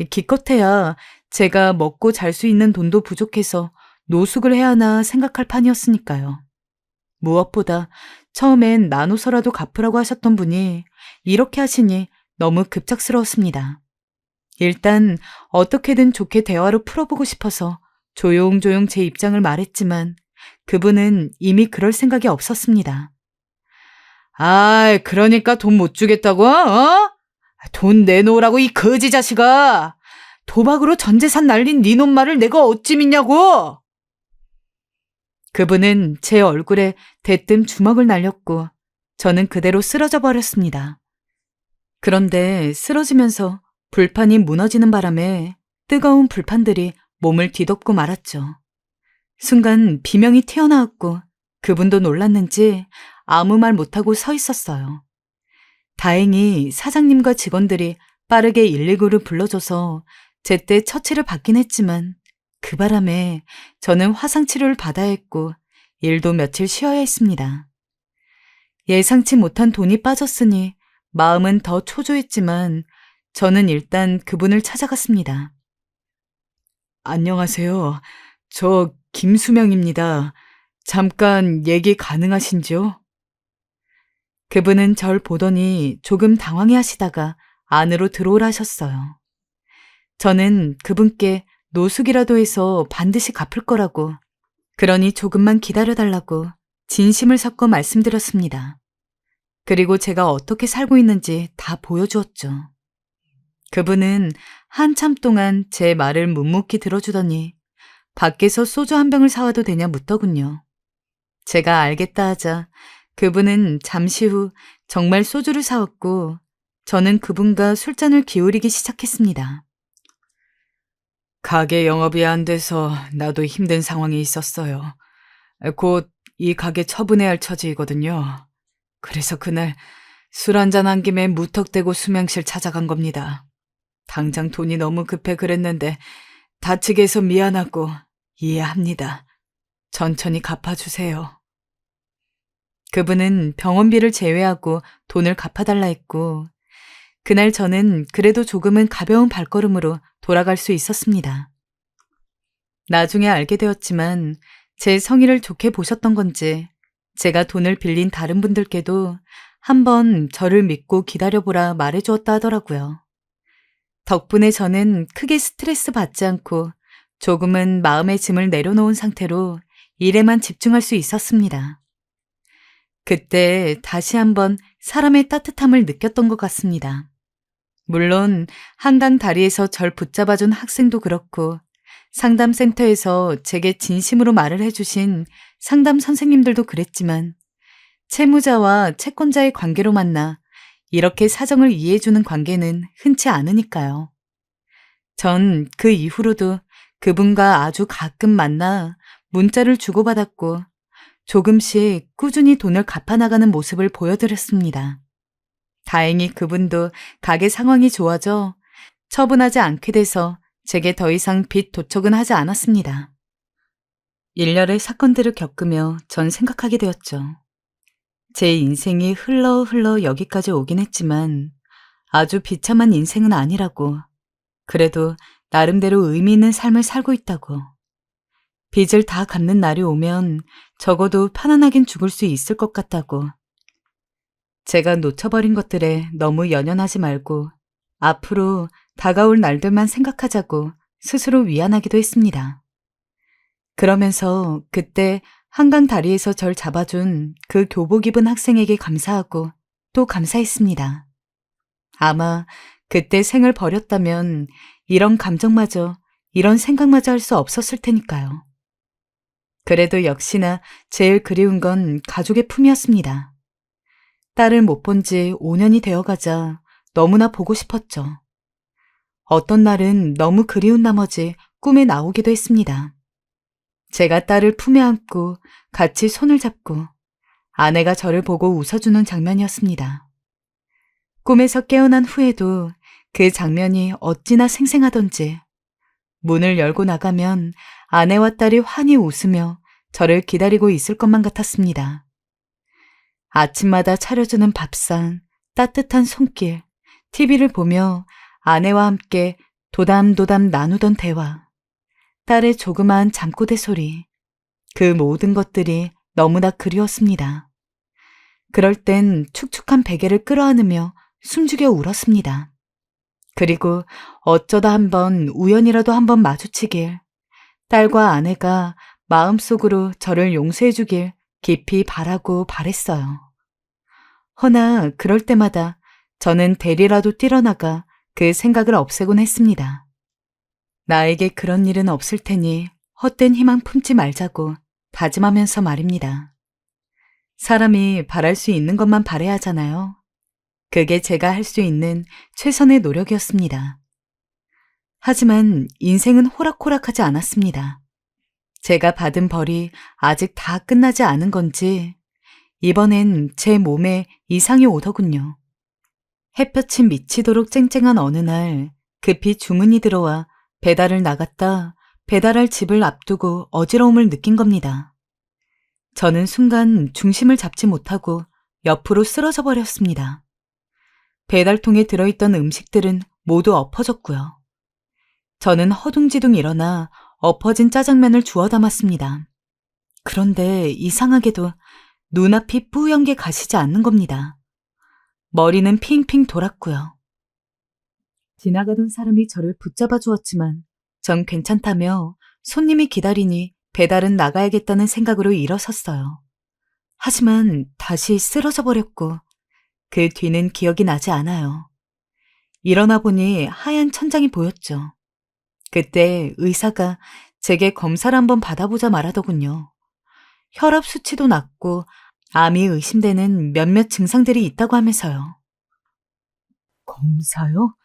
S2: 기껏해야 제가 먹고 잘 수 있는 돈도 부족해서 노숙을 해야 하나 생각할 판이었으니까요. 무엇보다 처음엔 나눠서라도 갚으라고 하셨던 분이 이렇게 하시니 너무 급작스러웠습니다. 일단 어떻게든 좋게 대화로 풀어보고 싶어서 조용조용 제 입장을 말했지만 그분은 이미 그럴 생각이 없었습니다. 아이, 그러니까 돈 못 주겠다고? 어? 돈 내놓으라고, 이 거지 자식아! 도박으로 전 재산 날린 네 놈 말을 내가 어찌 믿냐고! 그분은 제 얼굴에 대뜸 주먹을 날렸고 저는 그대로 쓰러져 버렸습니다. 그런데 쓰러지면서 불판이 무너지는 바람에 뜨거운 불판들이 몸을 뒤덮고 말았죠. 순간 비명이 튀어나왔고 그분도 놀랐는지 아무 말 못하고 서 있었어요. 다행히 사장님과 직원들이 빠르게 119를 불러줘서 제때 처치를 받긴 했지만 그 바람에 저는 화상 치료를 받아야 했고 일도 며칠 쉬어야 했습니다. 예상치 못한 돈이 빠졌으니 마음은 더 초조했지만 저는 일단 그분을 찾아갔습니다. 안녕하세요. 저 김수명입니다. 잠깐 얘기 가능하신지요? 그분은 절 보더니 조금 당황해 하시다가 안으로 들어오라 하셨어요. 저는 그분께 노숙이라도 해서 반드시 갚을 거라고, 그러니 조금만 기다려달라고 진심을 섞어 말씀드렸습니다. 그리고 제가 어떻게 살고 있는지 다 보여주었죠. 그분은 한참 동안 제 말을 묵묵히 들어주더니 밖에서 소주 한 병을 사와도 되냐 묻더군요. 제가 알겠다 하자 그분은 잠시 후 정말 소주를 사왔고 저는 그분과 술잔을 기울이기 시작했습니다. 가게 영업이 안 돼서 나도 힘든 상황이 있었어요. 곧 이 가게 처분해야 할 처지이거든요. 그래서 그날 술 한잔 한 김에 무턱대고 수명실 찾아간 겁니다. 당장 돈이 너무 급해 그랬는데 다치게 해서 미안하고 이해합니다. 천천히 갚아주세요. 그분은 병원비를 제외하고 돈을 갚아달라 했고 그날 저는 그래도 조금은 가벼운 발걸음으로 돌아갈 수 있었습니다. 나중에 알게 되었지만 제 성의를 좋게 보셨던 건지 제가 돈을 빌린 다른 분들께도 한번 저를 믿고 기다려보라 말해주었다 하더라고요. 덕분에 저는 크게 스트레스 받지 않고 조금은 마음의 짐을 내려놓은 상태로 일에만 집중할 수 있었습니다. 그때 다시 한번 사람의 따뜻함을 느꼈던 것 같습니다. 물론 한강 다리에서 절 붙잡아준 학생도 그렇고 상담센터에서 제게 진심으로 말을 해주신 상담 선생님들도 그랬지만 채무자와 채권자의 관계로 만나 이렇게 사정을 이해해주는 관계는 흔치 않으니까요. 전 그 이후로도 그분과 아주 가끔 만나 문자를 주고받았고 조금씩 꾸준히 돈을 갚아나가는 모습을 보여드렸습니다. 다행히 그분도 가게 상황이 좋아져 처분하지 않게 돼서 제게 더 이상 빚 도척은 하지 않았습니다. 일련의 사건들을 겪으며 전 생각하게 되었죠. 제 인생이 흘러 여기까지 오긴 했지만 아주 비참한 인생은 아니라고, 그래도 나름대로 의미 있는 삶을 살고 있다고. 빚을 다 갚는 날이 오면 적어도 편안하긴 죽을 수 있을 것 같다고. 제가 놓쳐버린 것들에 너무 연연하지 말고 앞으로 다가올 날들만 생각하자고 스스로 위안하기도 했습니다. 그러면서 그때 한강 다리에서 절 잡아준 그 교복 입은 학생에게 감사하고 또 감사했습니다. 아마 그때 생을 버렸다면 이런 감정마저, 이런 생각마저 할 수 없었을 테니까요. 그래도 역시나 제일 그리운 건 가족의 품이었습니다. 딸을 못 본 지 5년이 되어가자 너무나 보고 싶었죠. 어떤 날은 너무 그리운 나머지 꿈에 나오기도 했습니다. 제가 딸을 품에 안고 같이 손을 잡고 아내가 저를 보고 웃어주는 장면이었습니다. 꿈에서 깨어난 후에도 그 장면이 어찌나 생생하던지 문을 열고 나가면 아내와 딸이 환히 웃으며 저를 기다리고 있을 것만 같았습니다. 아침마다 차려주는 밥상, 따뜻한 손길, TV를 보며 아내와 함께 도담도담 나누던 대화, 딸의 조그마한 잠꼬대 소리, 그 모든 것들이 너무나 그리웠습니다. 그럴 땐 축축한 베개를 끌어안으며 숨죽여 울었습니다. 그리고 어쩌다 한번 우연이라도 한번 마주치길, 딸과 아내가 마음속으로 저를 용서해주길 깊이 바라고 바랬어요. 허나 그럴 때마다 저는 대리라도 뛰어나가 그 생각을 없애곤 했습니다. 나에게 그런 일은 없을 테니 헛된 희망 품지 말자고 다짐하면서 말입니다. 사람이 바랄 수 있는 것만 바라야 하잖아요. 그게 제가 할 수 있는 최선의 노력이었습니다. 하지만 인생은 호락호락하지 않았습니다. 제가 받은 벌이 아직 다 끝나지 않은 건지 이번엔 제 몸에 이상이 오더군요. 햇볕이 미치도록 쨍쨍한 어느 날 급히 주문이 들어와 배달을 나갔다 배달할 집을 앞두고 어지러움을 느낀 겁니다. 저는 순간 중심을 잡지 못하고 옆으로 쓰러져 버렸습니다. 배달통에 들어있던 음식들은 모두 엎어졌고요. 저는 허둥지둥 일어나 엎어진 짜장면을 주워 담았습니다. 그런데 이상하게도 눈앞이 뿌연 게 가시지 않는 겁니다. 머리는 핑핑 돌았고요. 지나가던 사람이 저를 붙잡아 주었지만 전 괜찮다며 손님이 기다리니 배달은 나가야겠다는 생각으로 일어섰어요. 하지만 다시 쓰러져 버렸고 그 뒤는 기억이 나지 않아요. 일어나 보니 하얀 천장이 보였죠. 그때 의사가 제게 검사를 한번 받아보자 말하더군요. 혈압 수치도 낮고 암이 의심되는 몇몇 증상들이 있다고 하면서요. 검사요?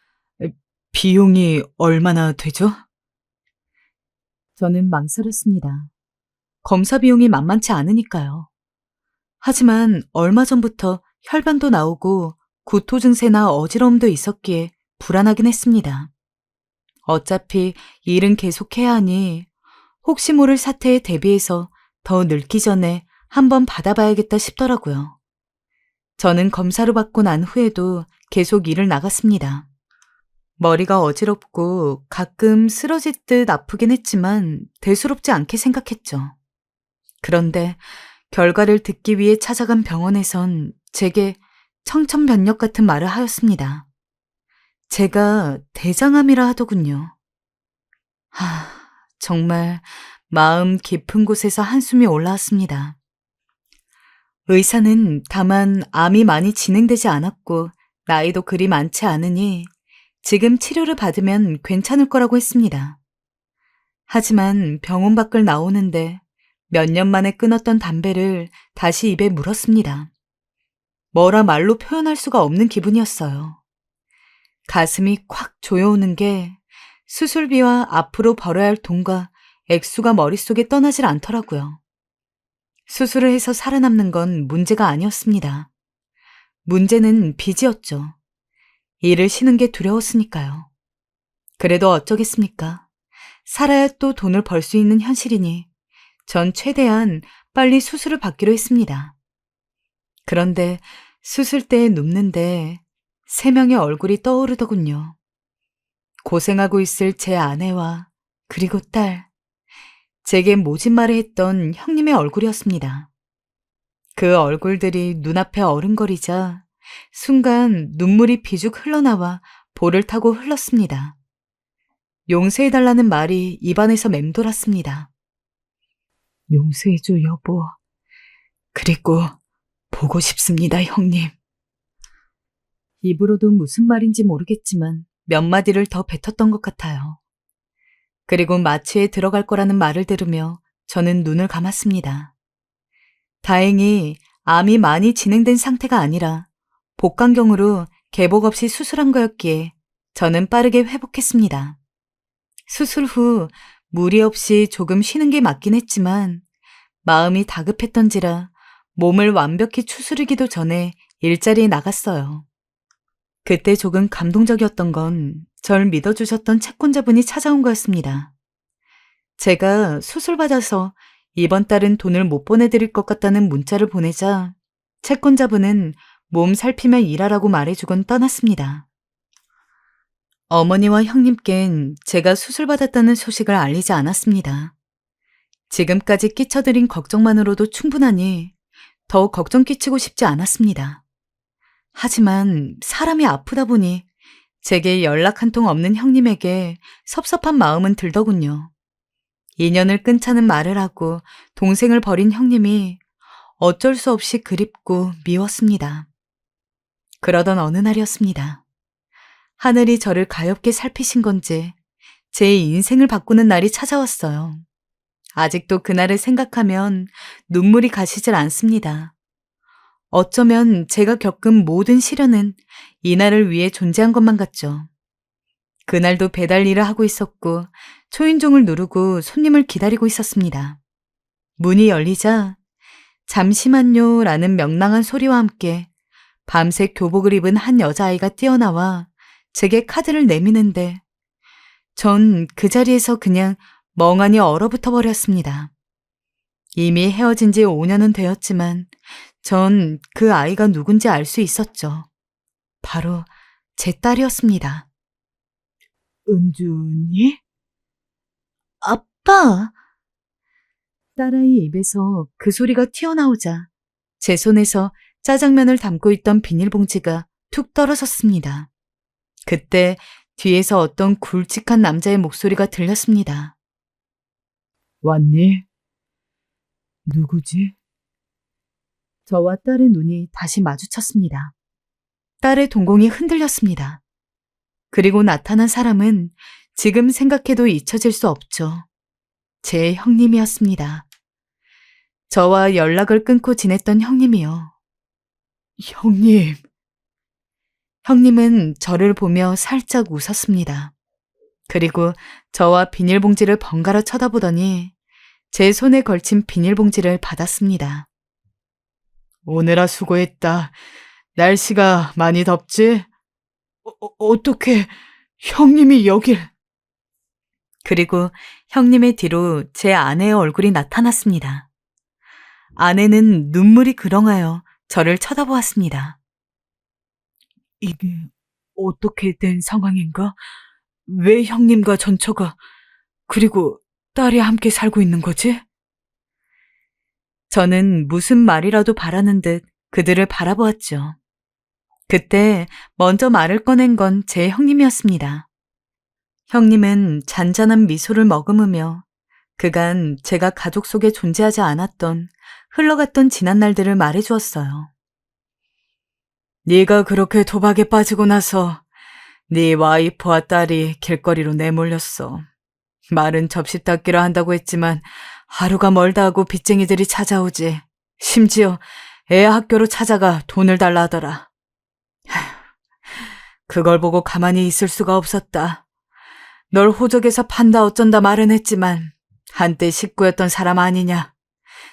S2: 비용이 얼마나 되죠? 저는 망설였습니다. 검사 비용이 만만치 않으니까요. 하지만 얼마 전부터 혈변도 나오고 구토 증세나 어지러움도 있었기에 불안하긴 했습니다. 어차피 일은 계속해야 하니 혹시 모를 사태에 대비해서 더 늙기 전에 한번 받아봐야겠다 싶더라고요. 저는 검사를 받고 난 후에도 계속 일을 나갔습니다. 머리가 어지럽고 가끔 쓰러질 듯 아프긴 했지만 대수롭지 않게 생각했죠. 그런데 결과를 듣기 위해 찾아간 병원에선 제게 청천벽력 같은 말을 하였습니다. 제가 대장암이라 하더군요. 정말 마음 깊은 곳에서 한숨이 올라왔습니다. 의사는 다만 암이 많이 진행되지 않았고 나이도 그리 많지 않으니 지금 치료를 받으면 괜찮을 거라고 했습니다. 하지만 병원 밖을 나오는데 몇 년 만에 끊었던 담배를 다시 입에 물었습니다. 뭐라 말로 표현할 수가 없는 기분이었어요. 가슴이 콱 조여오는 게 수술비와 앞으로 벌어야 할 돈과 액수가 머릿속에 떠나질 않더라고요. 수술을 해서 살아남는 건 문제가 아니었습니다. 문제는 빚이었죠. 일을 쉬는 게 두려웠으니까요. 그래도 어쩌겠습니까? 살아야 또 돈을 벌 수 있는 현실이니 전 최대한 빨리 수술을 받기로 했습니다. 그런데 수술대에 눕는데 3명의 얼굴이 떠오르더군요. 고생하고 있을 제 아내와 그리고 딸, 제게 모진 말을 했던 형님의 얼굴이었습니다. 그 얼굴들이 눈앞에 어른거리자 순간 눈물이 비죽 흘러나와 볼을 타고 흘렀습니다. 용서해달라는 말이 입안에서 맴돌았습니다. 용서해줘, 여보. 그리고 보고 싶습니다, 형님. 입으로도 무슨 말인지 모르겠지만 몇 마디를 더 뱉었던 것 같아요. 그리고 마취에 들어갈 거라는 말을 들으며 저는 눈을 감았습니다. 다행히 암이 많이 진행된 상태가 아니라 복강경으로 개복 없이 수술한 거였기에 저는 빠르게 회복했습니다. 수술 후 무리 없이 조금 쉬는 게 맞긴 했지만 마음이 다급했던지라 몸을 완벽히 추스르기도 전에 일자리에 나갔어요. 그때 조금 감동적이었던 건 절 믿어주셨던 채권자분이 찾아온 거였습니다. 제가 수술받아서 이번 달은 돈을 못 보내드릴 것 같다는 문자를 보내자 채권자분은 몸 살피며 일하라고 말해주곤 떠났습니다. 어머니와 형님께는 제가 수술받았다는 소식을 알리지 않았습니다. 지금까지 끼쳐드린 걱정만으로도 충분하니 더 걱정 끼치고 싶지 않았습니다. 하지만 사람이 아프다 보니 제게 연락 한 통 없는 형님에게 섭섭한 마음은 들더군요. 인연을 끊자는 말을 하고 동생을 버린 형님이 어쩔 수 없이 그립고 미웠습니다. 그러던 어느 날이었습니다. 하늘이 저를 가엾게 살피신 건지 제 인생을 바꾸는 날이 찾아왔어요. 아직도 그날을 생각하면 눈물이 가시질 않습니다. 어쩌면 제가 겪은 모든 시련은 이날을 위해 존재한 것만 같죠. 그날도 배달 일을 하고 있었고 초인종을 누르고 손님을 기다리고 있었습니다. 문이 열리자 잠시만요 라는 명랑한 소리와 함께 밤새 교복을 입은 한 여자아이가 뛰어나와 제게 카드를 내미는데 전 그 자리에서 그냥 멍하니 얼어붙어 버렸습니다. 이미 헤어진 지 5년은 되었지만 전 그 아이가 누군지 알 수 있었죠. 바로 제 딸이었습니다. 은준이? 아빠! 딸아이 입에서 그 소리가 튀어나오자 제 손에서 짜장면을 담고 있던 비닐봉지가 툭 떨어졌습니다. 그때 뒤에서 어떤 굵직한 남자의 목소리가 들렸습니다. 왔니? 누구지? 저와 딸의 눈이 다시 마주쳤습니다. 딸의 동공이 흔들렸습니다. 그리고 나타난 사람은 지금 생각해도 잊혀질 수 없죠. 제 형님이었습니다. 저와 연락을 끊고 지냈던 형님이요. 형님. 형님은 저를 보며 살짝 웃었습니다. 그리고 저와 비닐봉지를 번갈아 쳐다보더니 제 손에 걸친 비닐봉지를 받았습니다. 오느라 수고했다. 날씨가 많이 덥지? 어떻게 형님이 여길... 그리고 형님의 뒤로 제 아내의 얼굴이 나타났습니다. 아내는 눈물이 그렁하여 저를 쳐다보았습니다. 이게 어떻게 된 상황인가? 왜 형님과 전처가 그리고 딸이 함께 살고 있는 거지? 저는 무슨 말이라도 바라는 듯 그들을 바라보았죠. 그때 먼저 말을 꺼낸 건 제 형님이었습니다. 형님은 잔잔한 미소를 머금으며 그간 제가 가족 속에 존재하지 않았던 흘러갔던 지난 날들을 말해주었어요. 네가 그렇게 도박에 빠지고 나서 네 와이프와 딸이 길거리로 내몰렸어. 말은 접시 닦기로 한다고 했지만 하루가 멀다 하고 빚쟁이들이 찾아오지. 심지어 애 학교로 찾아가 돈을 달라 하더라. 그걸 보고 가만히 있을 수가 없었다. 널 호적에서 판다 어쩐다 말은 했지만 한때 식구였던 사람 아니냐.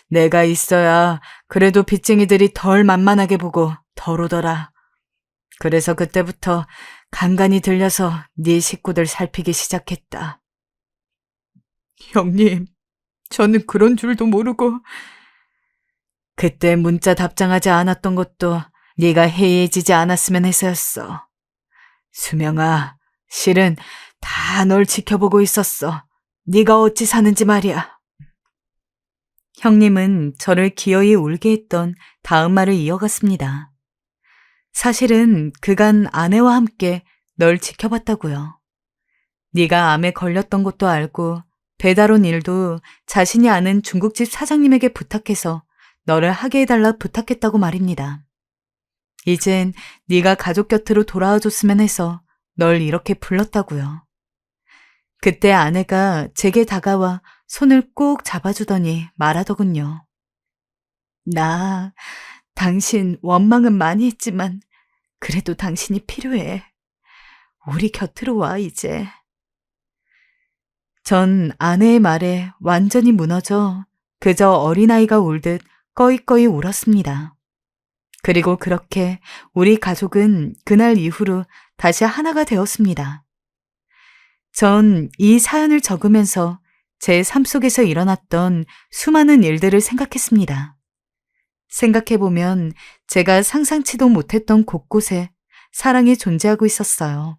S2: 내가 있어야 그래도 빚쟁이들이 덜 만만하게 보고 덜 오더라. 그래서 그때부터 간간히 들려서 네 식구들 살피기 시작했다. 형님, 저는 그런 줄도 모르고... 그때 문자 답장하지 않았던 것도 네가 해이해지지 않았으면 해서였어. 수명아, 실은 다 널 지켜보고 있었어. 네가 어찌 사는지 말이야. 형님은 저를 기어이 울게 했던 다음 말을 이어갔습니다. 사실은 그간 아내와 함께 널 지켜봤다고요. 네가 암에 걸렸던 것도 알고 배달 온 일도 자신이 아는 중국집 사장님에게 부탁해서 너를 하게 해달라 부탁했다고 말입니다. 이젠 네가 가족 곁으로 돌아와줬으면 해서 널 이렇게 불렀다고요. 그때 아내가 제게 다가와 손을 꼭 잡아주더니 말하더군요. 나 당신 원망은 많이 했지만 그래도 당신이 필요해. 우리 곁으로 와 이제. 전 아내의 말에 완전히 무너져 그저 어린아이가 울듯 꺼이꺼이 울었습니다. 그리고 그렇게 우리 가족은 그날 이후로 다시 하나가 되었습니다. 전 이 사연을 적으면서 제 삶 속에서 일어났던 수많은 일들을 생각했습니다. 생각해보면 제가 상상치도 못했던 곳곳에 사랑이 존재하고 있었어요.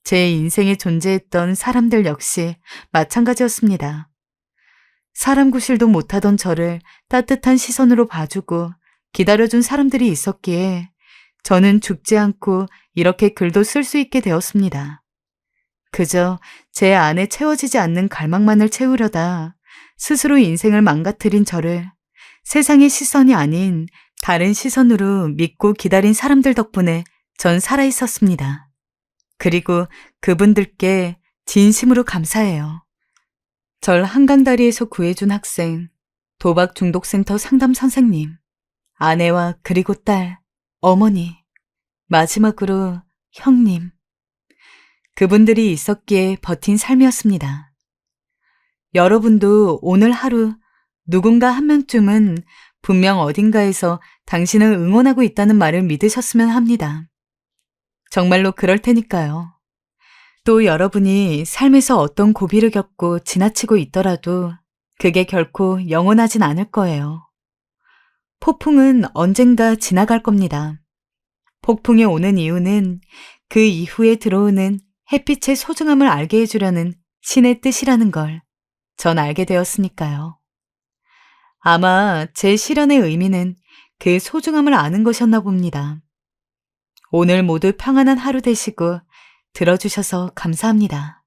S2: 제 인생에 존재했던 사람들 역시 마찬가지였습니다. 사람 구실도 못하던 저를 따뜻한 시선으로 봐주고 기다려준 사람들이 있었기에 저는 죽지 않고 이렇게 글도 쓸 수 있게 되었습니다. 그저 제 안에 채워지지 않는 갈망만을 채우려다 스스로 인생을 망가뜨린 저를 세상의 시선이 아닌 다른 시선으로 믿고 기다린 사람들 덕분에 전 살아있었습니다. 그리고 그분들께 진심으로 감사해요. 절 한강다리에서 구해준 학생, 도박 중독센터 상담 선생님, 아내와 그리고 딸, 어머니, 마지막으로 형님. 그분들이 있었기에 버틴 삶이었습니다. 여러분도 오늘 하루 누군가 한 명쯤은 분명 어딘가에서 당신을 응원하고 있다는 말을 믿으셨으면 합니다. 정말로 그럴 테니까요. 또 여러분이 삶에서 어떤 고비를 겪고 지나치고 있더라도 그게 결코 영원하진 않을 거예요. 폭풍은 언젠가 지나갈 겁니다. 폭풍이 오는 이유는 그 이후에 들어오는 햇빛의 소중함을 알게 해주려는 신의 뜻이라는 걸 전 알게 되었으니까요. 아마 제 실현의 의미는 그 소중함을 아는 것이었나 봅니다. 오늘 모두 평안한 하루 되시고 들어주셔서 감사합니다.